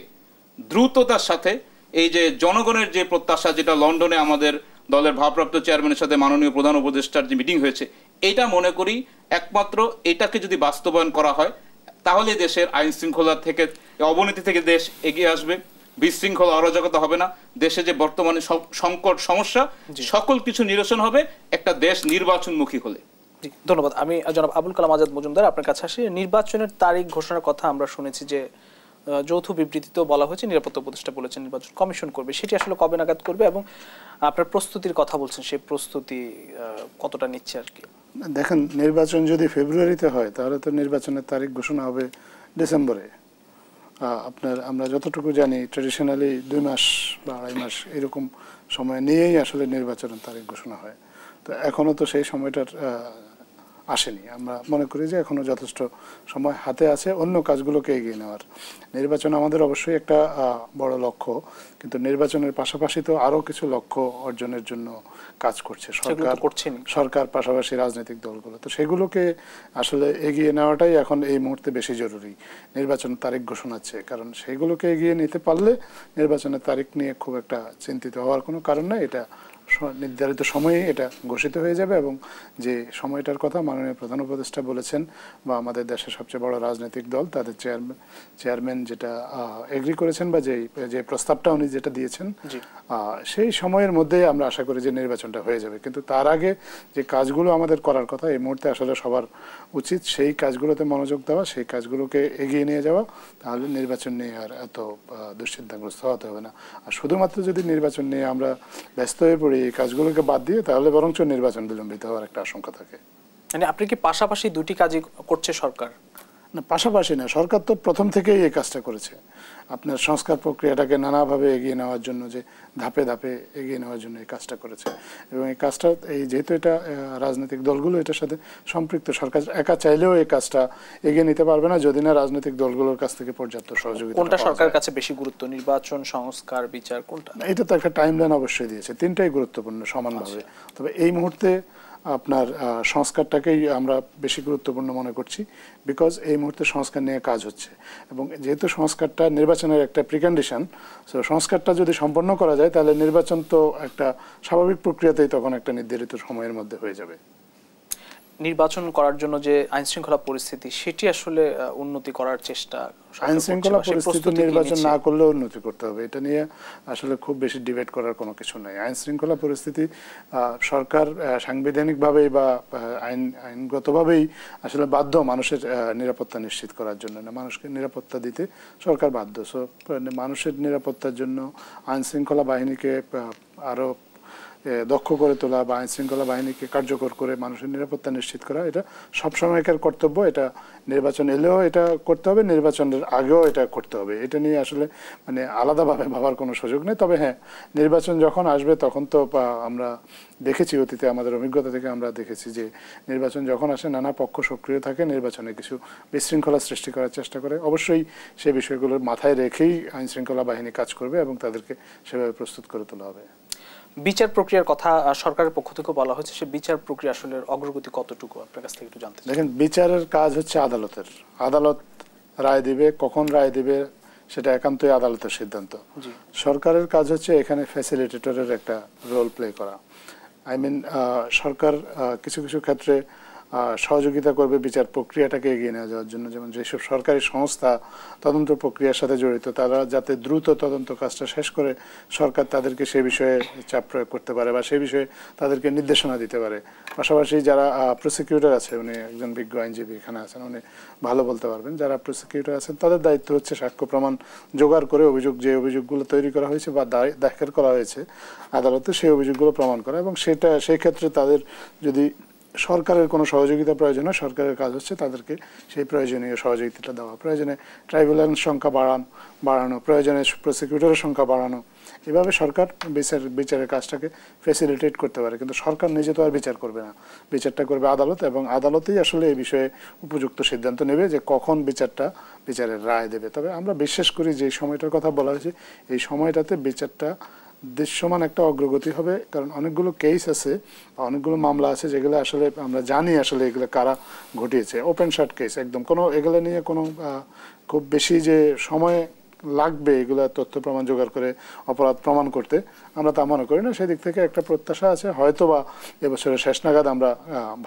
দ্রুততার সাথে এই যে জনগণের যে প্রত্যাশা, যেটা লন্ডনে আমাদের দলের ভারপ্রাপ্ত চেয়ারম্যানের সাথে মাননীয় প্রধান উপদেষ্টার যে মিটিং হয়েছে, এইটা মনে করি একমাত্র এটাকে যদি বাস্তবায়ন করা হয় তাহলে দেশের আইন শৃঙ্খলা থেকে, অবনতি থেকে দেশ এগিয়ে আসবে, বিশৃঙ্খলা অরাজকতা হবে না, দেশে যে বর্তমানে সংকট সমস্যা সকল কিছু নিরসন হবে একটা দেশ নির্বাচনমুখী হলে। ধন্যবাদ। আমি জনাব আবুল কালাম আজাদ মজুমদার আপনার কাছে আসি। নির্বাচনের তারিখ ঘোষণার কথা আমরা শুনেছি যে যৌথ বিবৃতিতেও বলা হয়েছে, নিরাপত্তা উপদেষ্টা বলেছেন নির্বাচন কমিশন করবে, সেটি আসলে কবে নাগাদ করবে এবং আপনার প্রস্তুতির কথা বলছেন, সেই প্রস্তুতি কতটা নিচ্ছে আর কি? দেখেন, নির্বাচন যদি ফেব্রুয়ারিতে হয় তাহলে তো নির্বাচনের তারিখ ঘোষণা হবে ডিসেম্বরে। আমরা যতটুকু জানি ট্রেডিশনালি 2 মাস বা 2.5 মাস এরকম সময় নিয়েই আসলে নির্বাচনের তারিখ ঘোষণা হয়। তো এখনও তো সেই সময়টার আসেনি। আমরা মনে করি যে এখনও যথেষ্ট সময় হাতে আছে অন্য কাজগুলোকে এগিয়ে নেওয়ার। নির্বাচন আমাদের অবশ্যই একটা বড় লক্ষ্য, কিন্তু নির্বাচনের পাশাপাশি তো আরও কিছু লক্ষ্য অর্জনের জন্য কাজ করছে সরকার, পাশাপাশি রাজনৈতিক দলগুলো। তো সেগুলোকে আসলে এগিয়ে নেওয়াটাই এখন এই মুহূর্তে বেশি জরুরি নির্বাচনের তারিখ ঘোষণার চেয়ে। কারণ সেগুলোকে এগিয়ে নিতে পারলে নির্বাচনের তারিখ নিয়ে খুব একটা চিন্তিত হওয়ার কোনো কারণ নেই। এটা নির্ধারিত সময়ে এটা ঘোষিত হয়ে যাবে, এবং যে সময়টার কথা মাননীয় প্রধান উপদেষ্টা বলেছেন বা আমাদের দেশের সবচেয়ে বড় রাজনৈতিক দল তাদের চেয়ারম্যান যেটা এগ্রি করেছেন বা যে প্রস্তাবটা উনি যেটা দিয়েছেন, সেই সময়ের মধ্যেই আমরা আশা করি যে নির্বাচনটা হয়ে যাবে। কিন্তু তার আগে যে কাজগুলো আমাদের করার কথা এই মুহূর্তে আসলে সবার উচিত সেই কাজগুলোতে মনোযোগ দেওয়া, সেই কাজগুলোকে এগিয়ে নিয়ে যাওয়া। তাহলে নির্বাচন নিয়ে আর এত দুশ্চিন্তাগ্রস্ত হতে হবে না। আর শুধুমাত্র যদি নির্বাচন নিয়ে আমরা ব্যস্ত হয়ে পড়ি এই কাজগুলোকে বাদ দিয়ে, তাহলে বরঞ্চ নির্বাচন বিলম্বিত হওয়ার একটা আশঙ্কা থাকে। মানে আপনি কি পাশাপাশি দুটি কাজই করছে সরকার? না, পাশাপাশি না, সরকার তো প্রথম থেকেই এই কাজটা করেছে। আপনার সংস্কার প্রক্রিয়াটাকে নানাভাবে এগিয়ে নেওয়ার জন্য, যে ধাপে ধাপে এগিয়ে নেওয়ার জন্য এই কাজটা করেছে। এবং এই কাজটা যেহেতু এটা রাজনৈতিক দলগুলো এটার সাথে সম্পৃক্ত, সরকার একা চাইলেও এই কাজটা এগিয়ে নিতে পারবে না যদি না রাজনৈতিক দলগুলোর কাছ থেকে পর্যাপ্ত সহযোগিতা। কোনটা সরকারের কাছে বেশি গুরুত্ব, নির্বাচন, সংস্কার, বিচার, কোনটা? এটা তো একটা টাইমলাইন অবশ্যই দিয়েছে, তিনটাই গুরুত্বপূর্ণ সমানভাবে। তবে এই মুহূর্তে আপনার সংস্কারটাকেই আমরা বেশি গুরুত্বপূর্ণ মনে করছি, বিকজ এই মুহূর্তে সংস্কার নিয়ে কাজ হচ্ছে। এবং যেহেতু সংস্কারটা নির্বাচনের একটা প্রিকন্ডিশন, সো সংস্কারটা যদি সম্পন্ন করা যায় তাহলে নির্বাচন তো একটা স্বাভাবিক প্রক্রিয়াতেই তখন একটা নির্ধারিত সময়ের মধ্যে হয়ে যাবে। নির্বাচন করার জন্য যে আইন শৃঙ্খলা পরিস্থিতি সেটি আসলে উন্নতি করার চেষ্টা আইন শৃঙ্খলা পরিস্থিতি নির্বাচন না করলেও উন্নতি করতে হবে, এটা নিয়ে আসলে খুব বেশি ডিবেট করার কোনো কিছু নেই। আইন শৃঙ্খলা পরিস্থিতি সরকার সাংবিধানিকভাবেই বা আইনগতভাবেই আসলে বাধ্য মানুষের নিরাপত্তা নিশ্চিত করার জন্য, না মানুষকে নিরাপত্তা দিতে সরকার বাধ্য। সো মানুষের নিরাপত্তার জন্য আইন শৃঙ্খলা বাহিনীকে আরো দক্ষ করে তোলা বা আইন শৃঙ্খলা বাহিনীকে কার্যকর করে মানুষের নিরাপত্তা নিশ্চিত করা, এটা সবসময়কার কর্তব্য। এটা নির্বাচন এলেও এটা করতে হবে, নির্বাচনের আগেও এটা করতে হবে। এটা নিয়ে আসলে মানে আলাদাভাবে ভাবার কোনো সুযোগ নেই। তবে হ্যাঁ, নির্বাচন যখন আসবে তখন তো আমরা দেখেছি, অতীতে আমাদের অভিজ্ঞতা থেকে আমরা দেখেছি যে নির্বাচন যখন আসে নানা পক্ষ সক্রিয় থাকে, নির্বাচনে কিছু বিশৃঙ্খলা সৃষ্টি করার চেষ্টা করে। অবশ্যই সেই বিষয়গুলোর মাথায় রেখেই আইন শৃঙ্খলা বাহিনী কাজ করবে এবং তাদেরকে সেভাবে প্রস্তুত করে তোলা হবে। বিচার প্রক্রিয়ার কথা সরকারের পক্ষ থেকে বলা হয়েছে, সে বিচার প্রক্রিয়া আসলে অগ্রগতি কতটুকু আপনার কাছ থেকে একটু জানতে চাই। দেখেন, বিচারের কাজ হচ্ছে আদালতের। আদালত রায় দিবে, কখন রায় দিবে সেটা একান্তই আদালতের সিদ্ধান্ত। সরকারের কাজ হচ্ছে এখানে ফ্যাসিলিটেটরের একটা রোল প্লে করা। সরকার কিছু কিছু ক্ষেত্রে সহযোগিতা করবে বিচার প্রক্রিয়াটাকে এগিয়ে নিয়ে যাওয়ার জন্য। যেমন যেসব সরকারি সংস্থা তদন্ত প্রক্রিয়ার সাথে জড়িত, তারা যাতে দ্রুত তদন্ত কাজটা শেষ করে সরকার তাদেরকে সে বিষয়ে চাপ প্রয়োগ করতে পারে বা সেই বিষয়ে তাদেরকে নির্দেশনা দিতে পারে। পাশাপাশি যারা প্রসিকিউটর আছে, উনি একজন বিজ্ঞ আইনজীবী এখানে আছেন, উনি ভালো বলতে পারবেন, যারা প্রসিকিউটর আছেন তাদের দায়িত্ব হচ্ছে সাক্ষ্য প্রমাণ জোগাড় করে যে অভিযোগগুলো তৈরি করা হয়েছে বা দাখিল করা হয়েছে আদালতে, সেই অভিযোগগুলো প্রমাণ করা। এবং সেই ক্ষেত্রে তাদের যদি সরকারের কোনো সহযোগিতা প্রয়োজন হয়, সরকারের কাজ হচ্ছে তাদেরকে সেই প্রয়োজনীয় সহযোগিতাটা দেওয়া। প্রয়োজনে ট্রাইব্যুনাল সংখ্যা বাড়ানো, প্রয়োজনে প্রসিকিউটরের সংখ্যা বাড়ানো। এভাবে সরকার বিচারের কাজটাকে ফ্যাসিলিটেট করতে পারে। কিন্তু সরকার নিজে তো আর বিচার করবে না, বিচারটা করবে আদালত, এবং আদালতেই আসলে এই বিষয়ে উপযুক্ত সিদ্ধান্ত নেবে যে কখন বিচারের রায় দেবে। তবে আমরা বিশ্বাস করি যে সময়টার কথা বলা হয়েছে, এই সময়টাতে বিচারটা দৃশ্যমান একটা অগ্রগতি হবে। কারণ অনেকগুলো কেস আছে, অনেকগুলো মামলা আছে যেগুলো আসলে আমরা জানি আসলে এগুলো কারা ঘটিয়েছে। ওপেন শার্ট কেস একদম, কোনো এগুলো নিয়ে কোনো খুব বেশি যে সময় লাগবে এগুলো তথ্য প্রমাণ জোগাড় করে অপরাধ প্রমাণ করতে, আমরা তা মনে করি না। সেদিক থেকে একটা প্রত্যাশা আছে, হয়তো বা এবছরের শেষ নাগাদ আমরা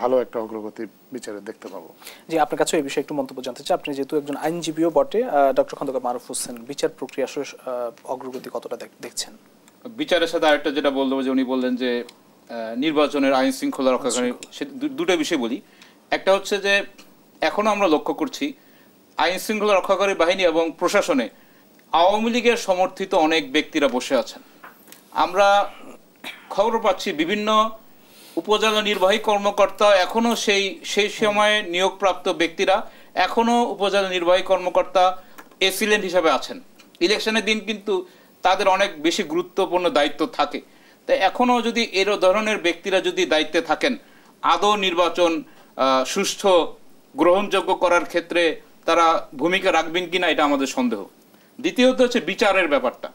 ভালো একটা অগ্রগতি বিচারে দেখতে পাবো। জি, আপনার কাছে এই বিষয়ে একটু মন্তব্য জানতে চাই। আপনি যেহেতু একজন আইনজীবীও বটে, ডক্টর খন্দকার মারুফ হোসেন, বিচার প্রক্রিয়া আসলে অগ্রগতি কতটা দেখছেন? বিচারের সাথে আরেকটা যেটা বললো, যে উনি বললেন যে নির্বাচনের আইন শৃঙ্খলা রক্ষাকারী, দুটো বিষয় বলি। একটা হচ্ছে যে এখনো আমরা লক্ষ্য করছি আইন শৃঙ্খলা রক্ষাকারী বাহিনী এবং প্রশাসনে আওয়ামী লীগের সমর্থিত অনেক ব্যক্তিরা বসে আছেন। আমরা খবর পাচ্ছি বিভিন্ন উপজেলা নির্বাহী কর্মকর্তা এখনো সেই সময়ে নিয়োগপ্রাপ্ত ব্যক্তিরা এখনো উপজেলা নির্বাহী কর্মকর্তা এসিলেন্ট হিসাবে আছেন। ইলেকশনের দিন কিন্তু তাদের অনেক বেশি গুরুত্বপূর্ণ দায়িত্ব থাকে। তাই এখনো যদি এর ধরনের ব্যক্তিরা যদি দায়িত্বে থাকেন, আদৌ নির্বাচন সুষ্ঠু গ্রহণযোগ্য করার ক্ষেত্রে তারা ভূমিকা রাখবেন কিনা, এটা আমাদের সন্দেহ। দ্বিতীয়ত হচ্ছে বিচারের ব্যাপারটা।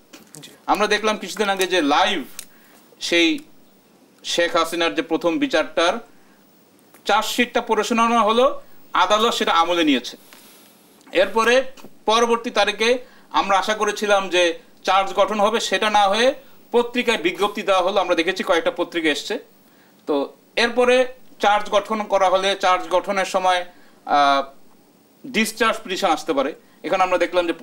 আমরা দেখলাম কিছুদিন আগে যে লাইভ সেই শেখ হাসিনার যে প্রথম বিচারটার চার্জশিটটা পড়ে শোনানো হলো, আদালত সেটা আমলে নিয়েছে। এরপরে পরবর্তী তারিখে আমরা আশা করেছিলাম যে চার্জ গঠন হবে, সেটা না হয়ে পত্রিকায় বিজ্ঞপ্তি দেওয়া হলো। আমরা দেখেছি কয়েকটা পত্রিকা এসছে। তো এরপরে চার্জ গঠন করা হলে চার্জ গঠনের সময় ডিসচার্জ পিটিশন আসতে পারে। এখানে আমরা দেখলাম যে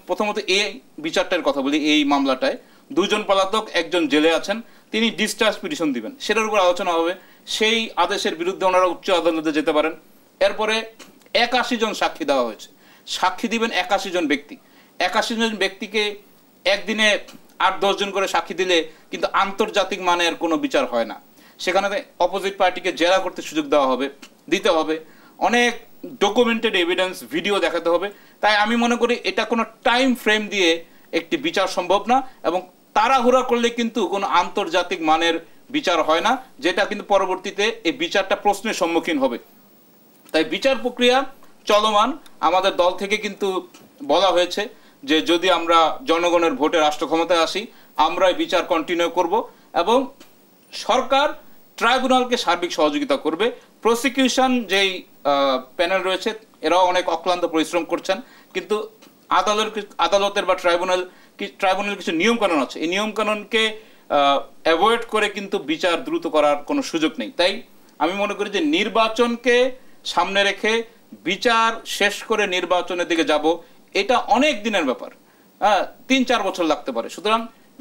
প্রথমত এই বিচারটার কথা বলি, এই মামলাটায় দুজন পলাতক, একজন জেলে আছেন, তিনি ডিসচার্জ পিটিশন দিবেন, সেটার উপর আলোচনা হবে। সেই আদেশের বিরুদ্ধে ওনারা উচ্চ আদালতে যেতে পারেন। এরপরে 81 জন সাক্ষী দেওয়া হয়েছে, সাক্ষী দিবেন 81 জন ব্যক্তি। 81 জন ব্যক্তিকে একদিনে 8-10 জন করে সাক্ষী দিলে কিন্তু আন্তর্জাতিক মানের কোনো বিচার হয় না। সেখানে অপোজিট পার্টিকে জেরা করতে সুযোগ দিতে হবে, অনেক ডকুমেন্টেড এভিডেন্স, ভিডিও দেখাতে হবে। তাই আমি মনে করি এটা কোনো টাইম ফ্রেম দিয়ে একটি বিচার সম্ভব না, এবং তাড়াহুড়া করলে কিন্তু কোনো আন্তর্জাতিক মানের বিচার হয় না, যেটা কিন্তু পরবর্তীতে এই বিচারটা প্রশ্নের সম্মুখীন হবে। তাই বিচার প্রক্রিয়া চলমান। আমাদের দল থেকে কিন্তু বলা হয়েছে যে যদি আমরা জনগণের ভোটে রাষ্ট্র ক্ষমতায় আসি, আমরা এই বিচার কন্টিনিউ করব, এবং সরকার ট্রাইব্যুনালকে সার্বিক সহযোগিতা করবে। প্রসিকিউশন যেই প্যানেল রয়েছে এরাও অনেক অক্লান্ত পরিশ্রম করছেন, কিন্তু আদালতের বা ট্রাইব্যুনাল কিছু নিয়মকানুন আছে, এই নিয়মকানুনকে অ্যাভয়েড করে কিন্তু বিচার দ্রুত করার কোনো সুযোগ নেই। তাই আমি মনে করি যে নির্বাচনকে সামনে রেখে বিচার শেষ করে নির্বাচনের দিকে যাব, এটা অনেক দিনের ব্যাপার, 3-4 বছর লাগতে পারে। সুতরাং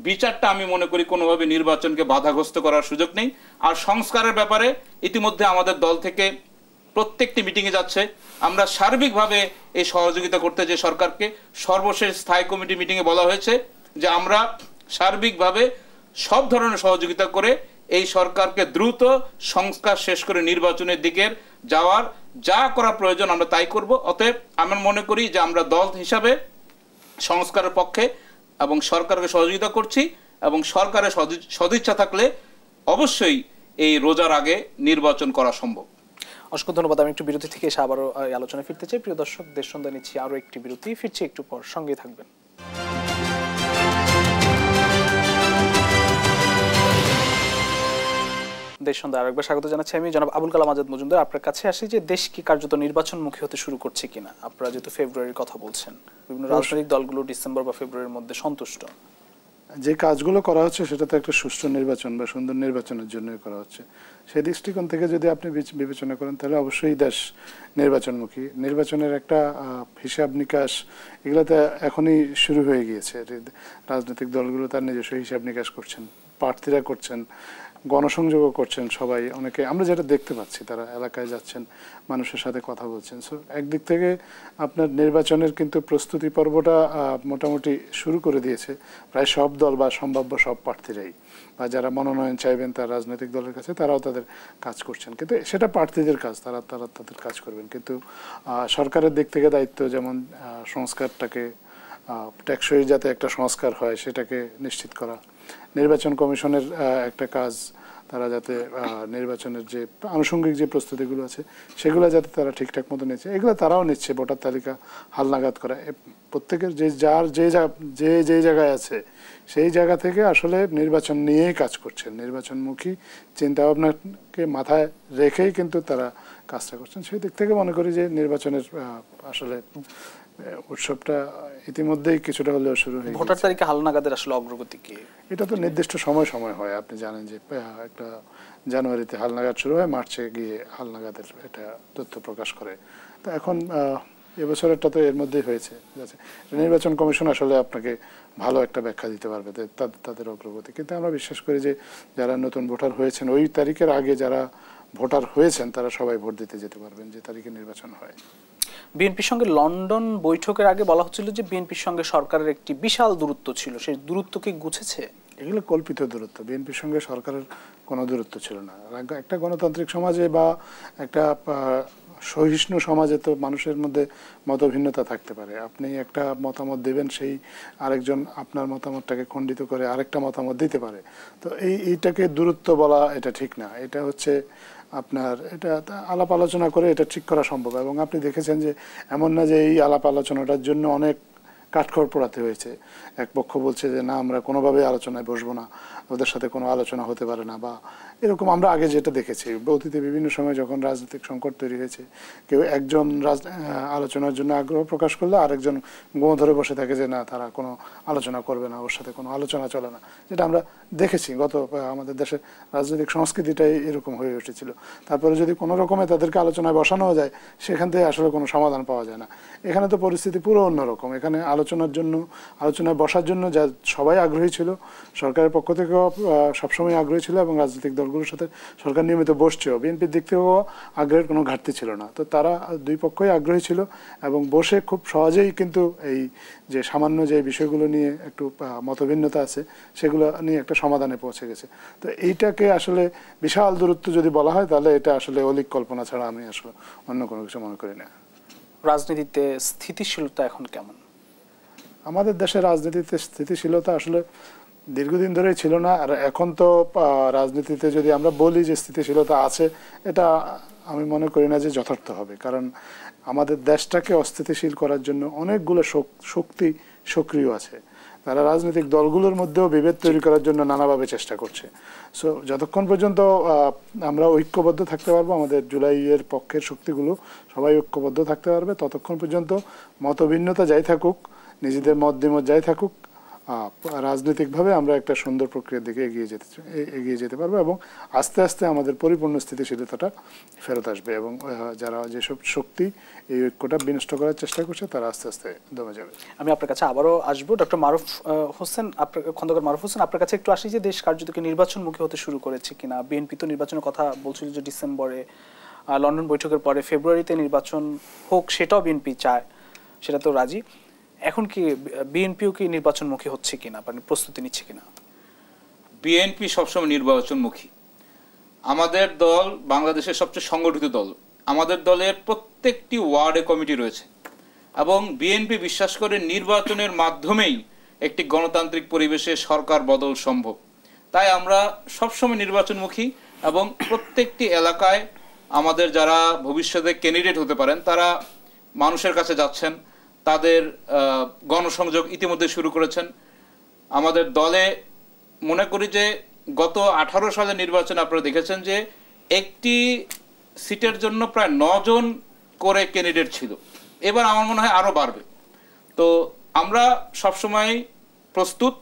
বিচারটা আমি মনে করি কোনোভাবে নির্বাচনকে বাধাগ্রস্ত করার সুযোগ নেই। আর সংস্কারের ব্যাপারে ইতিমধ্যে আমাদের দল থেকে প্রত্যেকটি মিটিংয়ে যাচ্ছে, আমরা সার্বিকভাবে এই সহযোগিতা করতে যে সরকারকে সর্বশেষ স্থায়ী কমিটি মিটিংয়ে বলা হয়েছে যে আমরা সার্বিকভাবে সব ধরনের সহযোগিতা করে এই সরকারকে দ্রুত সংস্কার শেষ করে নির্বাচনের দিকে যাওয়ার যা করা প্রয়োজন আমরা তাই করব। অতএব আমি মনে করি যে আমরা দল হিসাবে সংস্কারের পক্ষে এবং সরকারকে সহযোগিতা করছি, এবং সরকারের সদিচ্ছা থাকলে অবশ্যই এই রোজার আগে নির্বাচন করা সম্ভব। অসংখ্য ধন্যবাদ। আমি একটু বিরতি থেকে এসে আবারও আলোচনায় ফিরতে চাই। প্রিয় দর্শক, দেশ সন্ধ্যা নিচ্ছি আরও একটি বিরতি, ফিরছি একটু পর, সঙ্গেই থাকবেন। দেশ সন্ধ্যা আরেকবার স্বাগত জানাচ্ছি আমি জনাব আবুল কালাম আজাদ মজুমদার। আপনার কাছে আসি যে দেশ কি কার্যত নির্বাচনমুখী হতে শুরু করছে কিনা। আপনারা যেহেতু ফেব্রুয়ারির কথা বলছেন, বিভিন্ন রাজনৈতিক দলগুলো ডিসেম্বর বা ফেব্রুয়ারির মধ্যে সন্তুষ্ট। যে কাজগুলো করা হচ্ছে সেটা তো একটা সুষ্ঠু নির্বাচন বা সুন্দর নির্বাচনের জন্যই করা হচ্ছে। সেই দৃষ্টিকোণ থেকে যদি আপনি বিবেচনা করেন তাহলে অবশ্যই দেশ নির্বাচনমুখী। নির্বাচনের একটা হিসাব নিকাশ এগুলোতে এখনই শুরু হয়ে গিয়েছে। রাজনৈতিক দলগুলো তার নিজস্ব হিসাব নিকাশ করছেন, প্রার্থীরা করছেন, গণসংযোগও করছেন সবাই। অনেকে আমরা যেটা দেখতে পাচ্ছি তারা এলাকায় যাচ্ছেন, মানুষের সাথে কথা বলছেন। সো একদিক থেকে আপনার নির্বাচনের কিন্তু প্রস্তুতি পর্বটা মোটামুটি শুরু করে দিয়েছে প্রায় সব দল বা সম্ভাব্য সব প্রার্থীরাই, বা যারা মনোনয়ন চাইবেন তার রাজনৈতিক দলের কাছে তারাও তাদের কাজ করছেন। কিন্তু সেটা প্রার্থীদের কাজ, তারা তাদের কাজ করবেন। কিন্তু সরকারের দিক থেকে দায়িত্ব যেমন সংস্কারটাকে টেকসই যাতে একটা সংস্কার হয় সেটাকে নিশ্চিত করা। নির্বাচন কমিশনের একটা কাজ, তারা যাতে নির্বাচনের যে আনুষঙ্গিক যে প্রস্তুতিগুলো আছে সেগুলো যাতে তারা ঠিকঠাক মতো নিচ্ছে, এগুলো তারাও নিচ্ছে। ভোটার তালিকা হালনাগাদ করা, প্রত্যেকের যার যে জায়গায় আছে সেই জায়গা থেকে আসলে নির্বাচন নিয়েই কাজ করছেন। নির্বাচনমুখী চিন্তাভাবনাকে মাথায় রেখেই কিন্তু তারা কাজটা করছেন। সেই দিক থেকে মনে করি যে নির্বাচনের আসলে উৎসবটা ইতিমধ্যেই কিছুটা হলেও শুরু হয়ে গেছে। ভোটার তালিকা হালনাগাদের আসলে অগ্রগতি কি? এটা তো নির্দিষ্ট সময় হয়। আপনি জানেন যে একটা জানুয়ারিতে হালনাগাদ শুরু হয়, মার্চে গিয়ে হালনাগাদের এটা তথ্য প্রকাশ করে। তো এখন এবছরেরটা তো এর মধ্যেই হয়েছে। নির্বাচন কমিশন আসলে আপনাকে ভালো একটা ব্যাখ্যা দিতে পারবে তাদের অগ্রগতি। কিন্তু আমরা বিশ্বাস করি যে যারা নতুন ভোটার হয়েছেন ওই তারিখের আগে যারা ভোটার হয়েছেন তারা সবাই ভোট দিতে যেতে পারবেন যে তারিখে নির্বাচন হয়। বিএনপির সঙ্গে লন্ডন বৈঠকের আগে বলা হচ্ছিল যে বিএনপির সঙ্গে সরকারের একটি বিশাল দূরত্ব ছিল, সেই দূরত্ব কি ঘুচেছে? এগুলো কল্পিত দূরত্ব। বিএনপির সঙ্গে সরকারের কোনো দূরত্ব ছিল না। একটা গণতান্ত্রিক সমাজে বা একটা সহিষ্ণু সমাজে তো মানুষের মধ্যে মতভিন্নতা থাকতে পারে। আপনি একটা মতামত দেবেন, সেই আরেকজন আপনার মতামতটাকে খণ্ডিত করে আরেকটা মতামত দিতে পারে। তো এইটাকে দূরত্ব বলা এটা ঠিক না। এটা হচ্ছে আপনার এটা আলাপ আলোচনা করে এটা ঠিক করা সম্ভব। এবং আপনি দেখেছেন যে এমন না যে এই আলাপ আলোচনাটার জন্য অনেক কাঠখড় পোড়াতে হয়েছে। এক পক্ষ বলছে যে না, আমরা কোনোভাবে আলোচনায় বসবো না, ওদের সাথে কোনো আলোচনা হতে পারে না, বা এরকম আমরা আগে যেটা দেখেছি অতীতে বিভিন্ন সময় যখন রাজনৈতিক সংকট তৈরি হয়েছে, কেউ একজন আলোচনার জন্য আগ্রহ প্রকাশ করলে আরেকজন গোঁ ধরে বসে থাকে যে না, তারা কোনো আলোচনা করবে না, ওর সাথে কোনো আলোচনা চলে না। যেটা আমরা দেখেছি আমাদের দেশের রাজনৈতিক সংস্কৃতিটাই এরকম হয়ে উঠেছিল। তারপরে যদি কোনো রকমে তাদেরকে আলোচনায় বসানো যায় সেখান থেকে আসলে কোনো সমাধান পাওয়া যায় না। এখানে তো পরিস্থিতি পুরো অন্যরকম। এখানে আলোচনায় বসার জন্য যা সবাই আগ্রহী ছিল, সরকারের পক্ষ থেকেও সবসময় আগ্রহী ছিল এবং রাজনৈতিক দলগুলোর সাথে সরকার নিয়মিত বসছেও। বিএনপির দিক থেকেও আগ্রহের কোনো ঘাটতি ছিল না। তো তারা দুই পক্ষই আগ্রহী ছিল এবং বসে খুব সহজেই কিন্তু এই যে সামান্য যে বিষয়গুলো নিয়ে একটু মতভিন্নতা আছে সেগুলো নিয়ে একটা সমাধানে পৌঁছে গেছে। তো এইটাকে আসলে বিশাল দূরত্ব যদি বলা হয় তাহলে এটা আসলে অলিক কল্পনা ছাড়া আমি আসলে অন্য কোনো কিছু মনে করি না। রাজনীতিতে স্থিতিশীলতা এখন কেমন? আমাদের দেশের রাজনীতিতে স্থিতিশীলতা আসলে দীর্ঘদিন ধরেই ছিল না। আর এখন তো রাজনীতিতে যদি আমরা বলি যে স্থিতিশীলতা আছে, এটা আমি মনে করি না যে যথার্থ হবে। কারণ আমাদের দেশটাকে অস্থিতিশীল করার জন্য অনেকগুলো শক্তি সক্রিয় আছে। তারা রাজনৈতিক দলগুলোর মধ্যেও বিভেদ তৈরি করার জন্য নানাভাবে চেষ্টা করছে। সো যতক্ষণ পর্যন্ত আমরা ঐক্যবদ্ধ থাকতে পারবো, আমাদের জুলাইয়ের পক্ষের শক্তিগুলো সবাই ঐক্যবদ্ধ থাকতে পারবে, ততক্ষণ পর্যন্ত মতভিন্নতা যাই থাকুক, নিজেদের মত দ্বিমত যাই থাকুক, রাজনৈতিকভাবে আমরা একটা সুন্দর প্রক্রিয়ার দিকে এগিয়ে যেতে পারবো এবং আস্তে আস্তে আমাদের পরিপূর্ণ স্থিতিশীলতাটা ফেরত আসবে এবং যারা যেসব শক্তি এই ঐক্যটা বিনষ্ট করার চেষ্টা করছে তারা আস্তে আস্তে দমে যাবে। আমি আপনার কাছে আবারও আসবো ডক্টর মারুফ হোসেন, খন্দকার মারুফ হোসেন, আপনার কাছে একটু আসি যে দেশ কার্যত নির্বাচনমুখী হতে শুরু করেছে কিনা। বিএনপি তো নির্বাচনের কথা বলছিল যে ডিসেম্বরে, লন্ডন বৈঠকের পরে ফেব্রুয়ারিতে নির্বাচন হোক, সেটাও বিএনপি চায়, সেটা তো রাজি। এখন কি বিএনপিও কি নির্বাচনমুখী হচ্ছে কিনা, মানে প্রস্তুতি নিচ্ছে কিনা? বিএনপি সবসময় নির্বাচনমুখী। আমাদের দল বাংলাদেশের সবচেয়ে সংগঠিত দল। আমাদের দলের প্রত্যেকটি ওয়ার্ডে কমিটি রয়েছে এবং বিএনপি বিশ্বাস করে নির্বাচনের মাধ্যমেই একটি গণতান্ত্রিক পরিবেশে সরকার বদল সম্ভব। তাই আমরা সবসময় নির্বাচনমুখী এবং প্রত্যেকটি এলাকায় আমাদের যারা ভবিষ্যতে ক্যান্ডিডেট হতে পারেন তারা মানুষের কাছে যাচ্ছেন, তাদের গণসংযোগ ইতিমধ্যে শুরু করেছেন। আমাদের দলে মনে করি যে গত 18 সালের নির্বাচনে আপনারা দেখেছেন যে একটি সিটের জন্য প্রায় 9 জন করে ক্যান্ডিডেট ছিল। এবার আমার মনে হয় আরও বাড়বে। তো আমরা সবসময় প্রস্তুত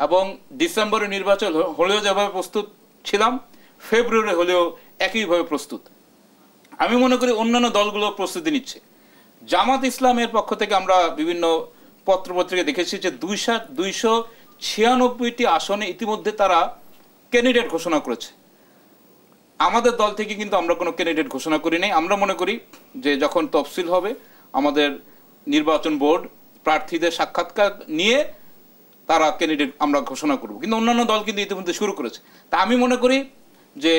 এবং ডিসেম্বরে নির্বাচন হলেও যেভাবে প্রস্তুত ছিলাম, ফেব্রুয়ারি হলেও একইভাবে প্রস্তুত। আমি মনে করি অন্যান্য দলগুলো প্রস্তুতি নিচ্ছে। জামাত ইসলামের পক্ষ থেকে আমরা বিভিন্ন পত্রপত্রিকা দেখেছি যে 296টি আসনে ইতিমধ্যে তারা ক্যান্ডিডেট ঘোষণা করেছে। আমাদের দল থেকে কিন্তু আমরা কোনো ক্যান্ডিডেট ঘোষণা করি নাই। আমরা মনে করি যে যখন তফসিল হবে আমাদের নির্বাচন বোর্ড প্রার্থীদের সাক্ষাৎকার নিয়ে তারা ক্যান্ডিডেট আমরা ঘোষণা করব, কিন্তু অন্যান্য দল কিন্তু ইতিমধ্যে শুরু করেছে। তা আমি মনে করি যে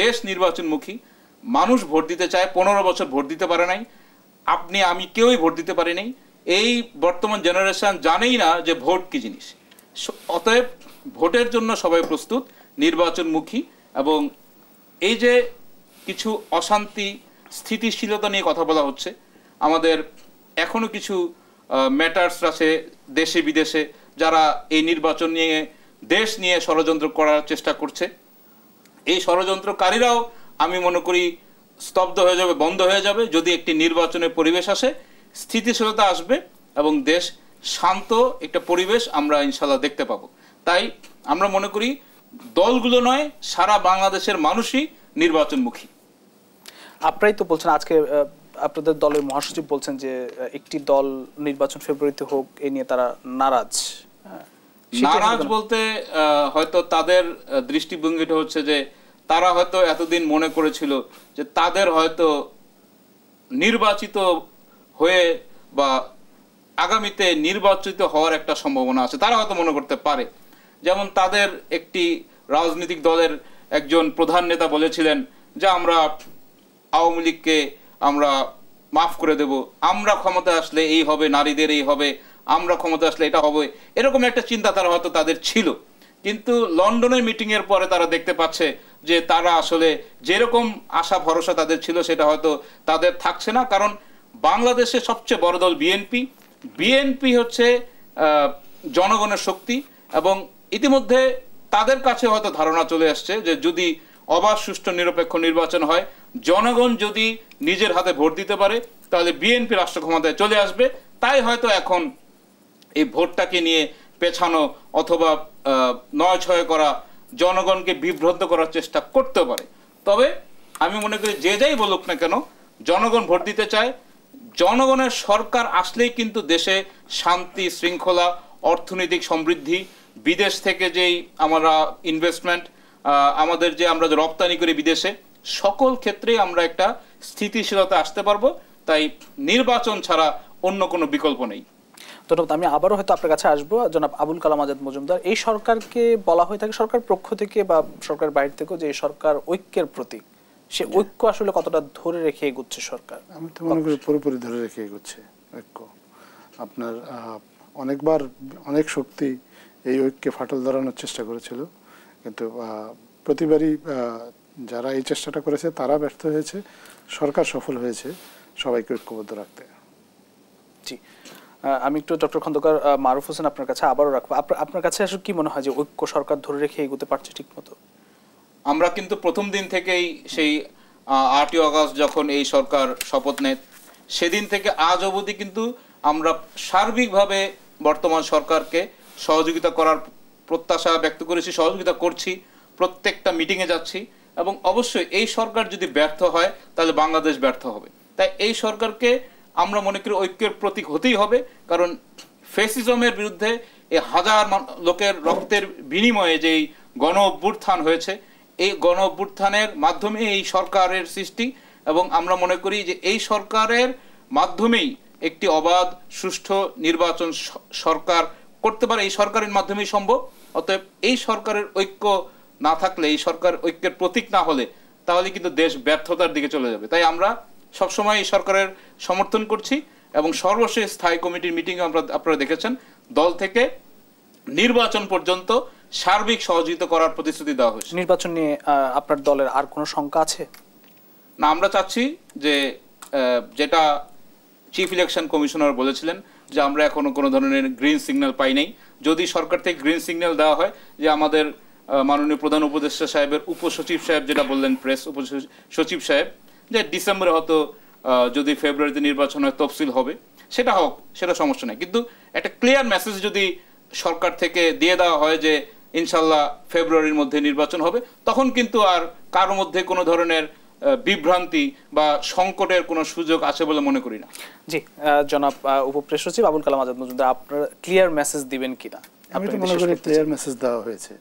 দেশ নির্বাচনমুখী, মানুষ ভোট দিতে চায়। 15 বছর ভোট দিতে পারে নাই, আপনি আমি কেউই ভোট দিতে পারি নাই। এই বর্তমান জেনারেশন জানেই না যে ভোট কি জিনিস। অতএব ভোটের জন্য সবাই প্রস্তুত, নির্বাচনমুখী। এবং এই যে কিছু অশান্তি, স্থিতিশীলতা নিয়ে কথা বলা হচ্ছে, আমাদের এখনো কিছু ম্যাটার্স আছে দেশে বিদেশে যারা এই নির্বাচন নিয়ে, দেশ নিয়ে ষড়যন্ত্র করার চেষ্টা করছে। এই ষড়যন্ত্রকারীরাও আমি মনে করি স্তব্ধ হয়ে যাবে, বন্ধ হয়ে যাবে যদি একটি নির্বাচনের পরিবেশ আসে, স্থিতিশীলতা আসবে এবং দেশ শান্ত একটা পরিবেশ আমরা ইনশাল্লাহ দেখতে পাবো। তাই আমরা মনে করি দলগুলো নয়, সারা বাংলাদেশের মানুষই নির্বাচনমুখী। আপনারাই তো বলছেন, আজকে আপনাদের দলের মহাসচিব বলছেন যে একটি দল নির্বাচন ফেব্রুয়ারিতে হোক এ নিয়ে তারা নারাজ। নারাজ বলতে হয়তো তাদের দৃষ্টিভঙ্গিটা হচ্ছে যে তারা হয়তো এতদিন মনে করেছিল যে তাদের হয়তো নির্বাচিত হয়ে বা আগামীতে নির্বাচিত হওয়ার একটা সম্ভাবনা আছে, তারা হয়তো মনে করতে পারে। যেমন তাদের একটি রাজনৈতিক দলের একজন প্রধান নেতা বলেছিলেন যে আমরা আওয়ামী লীগকে আমরা মাফ করে দেব, আমরা ক্ষমতায় আসলে এই হবে, নারীদের এই হবে, আমরা ক্ষমতায় আসলে এটা হবে, এরকম একটা চিন্তা তারা হয়তো তাদের ছিল। কিন্তু লন্ডনের মিটিংয়ের পরে তারা দেখতে পাচ্ছে যে তারা আসলে যেরকম আশা ভরসা তাদের ছিল সেটা হয়তো তাদের থাকছে না। কারণ বাংলাদেশের সবচেয়ে বড় দল বিএনপি, বিএনপি হচ্ছে জনগণের শক্তি এবং ইতিমধ্যে তাদের কাছে হয়তো ধারণা চলে আসছে যে যদি অবাধ, সুষ্ঠু, নিরপেক্ষ নির্বাচন হয়, জনগণ যদি নিজের হাতে ভোট দিতে পারে তাহলে বিএনপি রাষ্ট্র ক্ষমতায় চলে আসবে। তাই হয়তো এখন এই ভোটটাকে নিয়ে পেছানো অথবা ৯-৬ করা, জনগণকে বিভ্রান্ত করার চেষ্টা করতে পারে। তবে আমি মনে করি যে যাই বলুক না কেন, জনগণ ভোট দিতে চায়। জনগণের সরকার আসলেই কিন্তু দেশে শান্তি, শৃঙ্খলা, অর্থনৈতিক সমৃদ্ধি, বিদেশ থেকে যেই আমরা ইনভেস্টমেন্ট, আমাদের যে আমরা রপ্তানি করি বিদেশে, সকল ক্ষেত্রেই আমরা একটা স্থিতিশীলতা আসতে পারবো। তাই নির্বাচন ছাড়া অন্য কোনো বিকল্প নেই। ধন্যবাদ। আমি আবারও হয়তো আপনার কাছে আসবো। জনাব আবুল কালাম আজাদ মজুমদার, এই সরকারকে বলা হয়ে থাকে সরকার পক্ষ থেকে বা সরকার বাইরে থেকেও যে এই সরকার ঐক্যের প্রতীক, সে ঐক্য আসলে কতটা ধরে রেখে এগোচ্ছে সরকার? আমি তো মনে করি পুরোপুরি ধরে রেখে এগোচ্ছে ঐক্য। আপনার অনেকবার অনেক শক্তি এই ঐক্যে ফাটল ধরানোর চেষ্টা করেছিল, কিন্তু প্রতিবারই যারা এই চেষ্টাটা করেছে তারা ব্যর্থ হয়েছে, সরকার সফল হয়েছে সবাইকে ঐক্যবদ্ধ রাখতে। জি, আমি একটু ডক্টর খন্দকার মারুফ হোসেন আপনার কাছে আবারও রাখবো। আপনার কাছে আসলে কি মনে হয় যে ঐক্য সরকার ধরে রেখে এগোতে পারছে ঠিক মতো? আমরা কিন্তু প্রথম দিন থেকেই সেই 8ই আগস্ট যখন এই সরকার শপথ নেয় সেদিন থেকে আজ অবধি কিন্তু আমরা সার্বিকভাবে বর্তমান সরকারকে সহযোগিতা করার প্রত্যাশা ব্যক্ত করেছি, সহযোগিতা করছি, প্রত্যেকটা মিটিংয়ে যাচ্ছি, এবং অবশ্যই এই সরকার যদি ব্যর্থ হয় তাহলে বাংলাদেশ ব্যর্থ হবে। তাই এই সরকারকে আমরা মনে করি ঐক্যের প্রতীক হতেই হবে, কারণ ফ্যাসিজমের বিরুদ্ধে এই হাজার লোকের রক্তের বিনিময়ে যেই গণ অভ্যুত্থান হয়েছে, এই গণ অভ্যুত্থানের মাধ্যমে এই সরকারের সৃষ্টি, এবং আমরা মনে করি যে এই সরকারের মাধ্যমেই একটি অবাধ সুষ্ঠু নির্বাচন সরকার করতে পারে, এই সরকারের মাধ্যমেই সম্ভব। অতএব এই সরকারের ঐক্য না থাকলে, এই সরকার ঐক্যের প্রতীক না হলে, তাহলে কিন্তু দেশ ব্যর্থতার দিকে চলে যাবে। তাই আমরা সবসময় এই সরকারের সমর্থন করছি, এবং সর্বশেষ স্থায়ী কমিটির মিটিংয়ে আপনারা দেখেছেন দল থেকে নির্বাচন পর্যন্ত সার্বিক সহযোগিতা করার প্রতিশ্রুতি দেওয়া হয়েছে। নির্বাচন নিয়ে আপনার দলের আর কোনো শঙ্কা আছে? না, আমরা চাচ্ছি যে যেটা চিফ ইলেকশন কমিশনার বলেছিলেন যে আমরা এখনো কোনো ধরনের গ্রিন সিগন্যাল পাই নাই। যদি সরকার থেকে গ্রিন সিগন্যাল দেওয়া হয়, যে আমাদের মাননীয় প্রধান উপদেষ্টা সাহেবের উপসচিব সাহেব যেটা বললেন, প্রেস উপসচিব সাহেব, যে ডিসেম্বরে হয়তো যদি ফেব্রুয়ারিতে নির্বাচন হয় তফসিল হবে, সেটা হোক, সেটা সমস্যা নেই। কিন্তু একটা ক্লিয়ার মেসেজ যদি সরকার থেকে দিয়ে দেওয়া হয় যে ইনশাল্লাহ ফেব্রুয়ারির মধ্যে নির্বাচন হবে, তখন কিন্তু আর কারোর মধ্যে কোনো ধরনের বিভ্রান্তি বা সংকটের কোনো সুযোগ আছে বলে মনে করি না। জি, জনাব উপপ্রেস সচিব আবুল কালাম আজাদ মজুমদার, আপনারা ক্লিয়ার মেসেজ দিবেন কিনা? আমি তো মনে করি ক্লিয়ার মেসেজ দেওয়া হয়েছে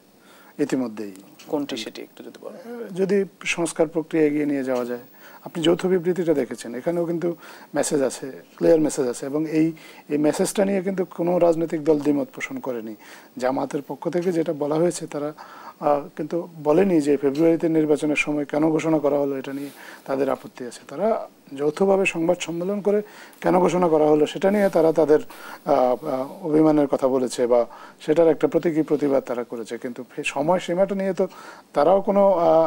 ইতিমধ্যেই। কোনটি সেটি একটু যদি বলেন। যদি সংস্কার প্রক্রিয়া এগিয়ে নিয়ে যাওয়া যায়, আপনি যৌথ বিবৃতিটা দেখেছেন, এখানেও কিন্তু মেসেজ আছে, ক্লিয়ার মেসেজ আছে, এবং এই মেসেজটা নিয়ে কিন্তু কোনো রাজনৈতিক দল দ্বিমত পোষণ করেনি। জামাতের পক্ষ থেকে যেটা বলা হয়েছে, তারা কিন্তু বলেনি যে ফেব্রুয়ারিতে নির্বাচনের সময় কেন ঘোষণা করা হলো, এটা নিয়ে তাদের আপত্তি আছে। তারা যৌথভাবে সংবাদ সম্মেলন করে কেন ঘোষণা করা হলো সেটা নিয়ে তারা তাদের অভিমানের কথা বলেছে, বা সেটার একটা প্রতীকী প্রতিবাদ তারা করেছে। কিন্তু সময়সীমাটা নিয়ে তো তারাও কোনো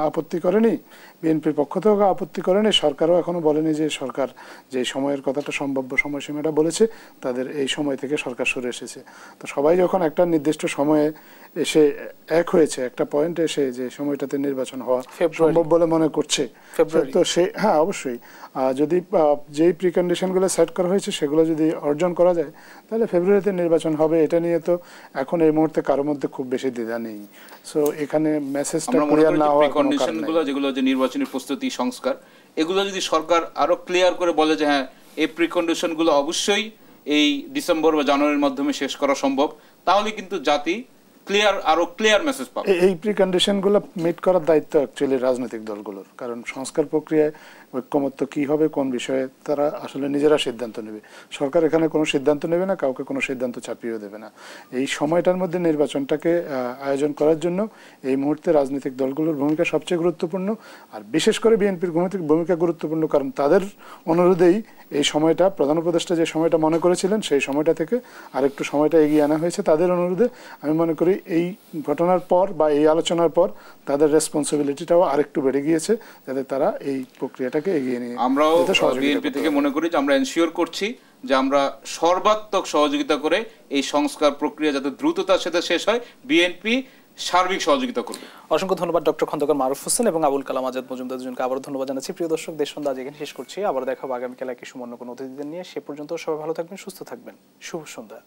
আপত্তি করেনি, বিএনপির পক্ষ থেকেও আপত্তি করেনি, সরকারও এখনও বলেনি যে সরকার যে সময়ের কথাটা সম্ভাব্য সময়সীমাটা বলেছে, তাদের এই সময় থেকে সরকার সরে এসেছে। তো সবাই যখন একটা নির্দিষ্ট সময়ে এসে এক হয়েছে, একটা পয়েন্টে এসে যে সময়টাতে নির্বাচন হওয়া সম্ভব বলে মনে করছে, তো সে হ্যাঁ অবশ্যই যদি যেই প্রিকন্ডিশনগুলো সেট করা হয়েছে সেগুলো যদি অর্জন করা যায়, তাহলে ফেব্রুয়ারিতে নির্বাচন হবে। এটা নিয়ে তো এখন এই মুহূর্তে কারোর মধ্যে খুব বেশি দ্বিধা নেই। সো এখানে মেসেজটা ক্লিয়ার না হওয়ার কোনো কারণ নেই। যেগুলো যে নির্বাচনী প্রস্তুতি, সংস্কার, এগুলো যদি সরকার আরো ক্লিয়ার করে বলে যে হ্যাঁ এই প্রিকন্ডিশনগুলো অবশ্যই এই ডিসেম্বর বা জানুয়ারির মাধ্যমে শেষ করা সম্ভব, তাহলে কিন্তু জাতি আরো ক্লিয়ার মেসেজ পাবে। এই প্রিকন্ডিশনগুলো মিট করার দায়িত্ব অ্যাকচুয়ালি রাজনৈতিক দলগুলোর, কারণ সংস্কার প্রক্রিয়ায় ঐক্যমত্য কি হবে, কোন বিষয়ে, তারা আসলে নিজেরা সিদ্ধান্ত নেবে। সরকার এখানে কোনো সিদ্ধান্ত নেবে না, কাউকে কোনো সিদ্ধান্ত চাপিয়েও দেবে না। এই সময়টার মধ্যে নির্বাচনটাকে আয়োজন করার জন্য এই মুহূর্তে রাজনৈতিক দলগুলোর ভূমিকা সবচেয়ে গুরুত্বপূর্ণ, আর বিশেষ করে বিএনপির ভূমিকা গুরুত্বপূর্ণ, কারণ তাদের অনুরোধেই এই সময়টা, প্রধান উপদেষ্টা যে সময়টা মনে করেছিলেন সেই সময়টা থেকে আরেকটু সময়টা এগিয়ে আনা হয়েছে তাদের অনুরোধে। আমি মনে করি এই ঘটনার পর বা এই আলোচনার পর তাদের রেসপন্সিবিলিটিটাও আরেকটু বেড়ে গিয়েছে, যাতে তারা এই প্রক্রিয়াটাকে এগিয়ে নিয়ে। আমরাও বিএনপি থেকে মনে করি যে আমরা এনশিওর করছি যে আমরা সর্বাত্মক সহযোগিতা করে এই সংস্কার প্রক্রিয়া যাতে দ্রুততার সাথে শেষ হয়, বিএনপি সার্বিক সহযোগিতা করবে। অসংখ্য ধন্যবাদ ডক্টর খন্দকার মারুফ হোসেন এবং আবুল কালাম আজাদ মজুমদার দুজনকে আবারও ধন্যবাদ জানাচ্ছি। প্রিয় দর্শক, দেশ সন্ধ্যা আজ এখানে শেষ করছি। আবার দেখা হবে আগামীকাল একই সময় অন্য কোনো অতিথিদের নিয়ে। সে পর্যন্ত সবাই ভালো থাকবেন, সুস্থ থাকবেন। শুভ সন্ধ্যা।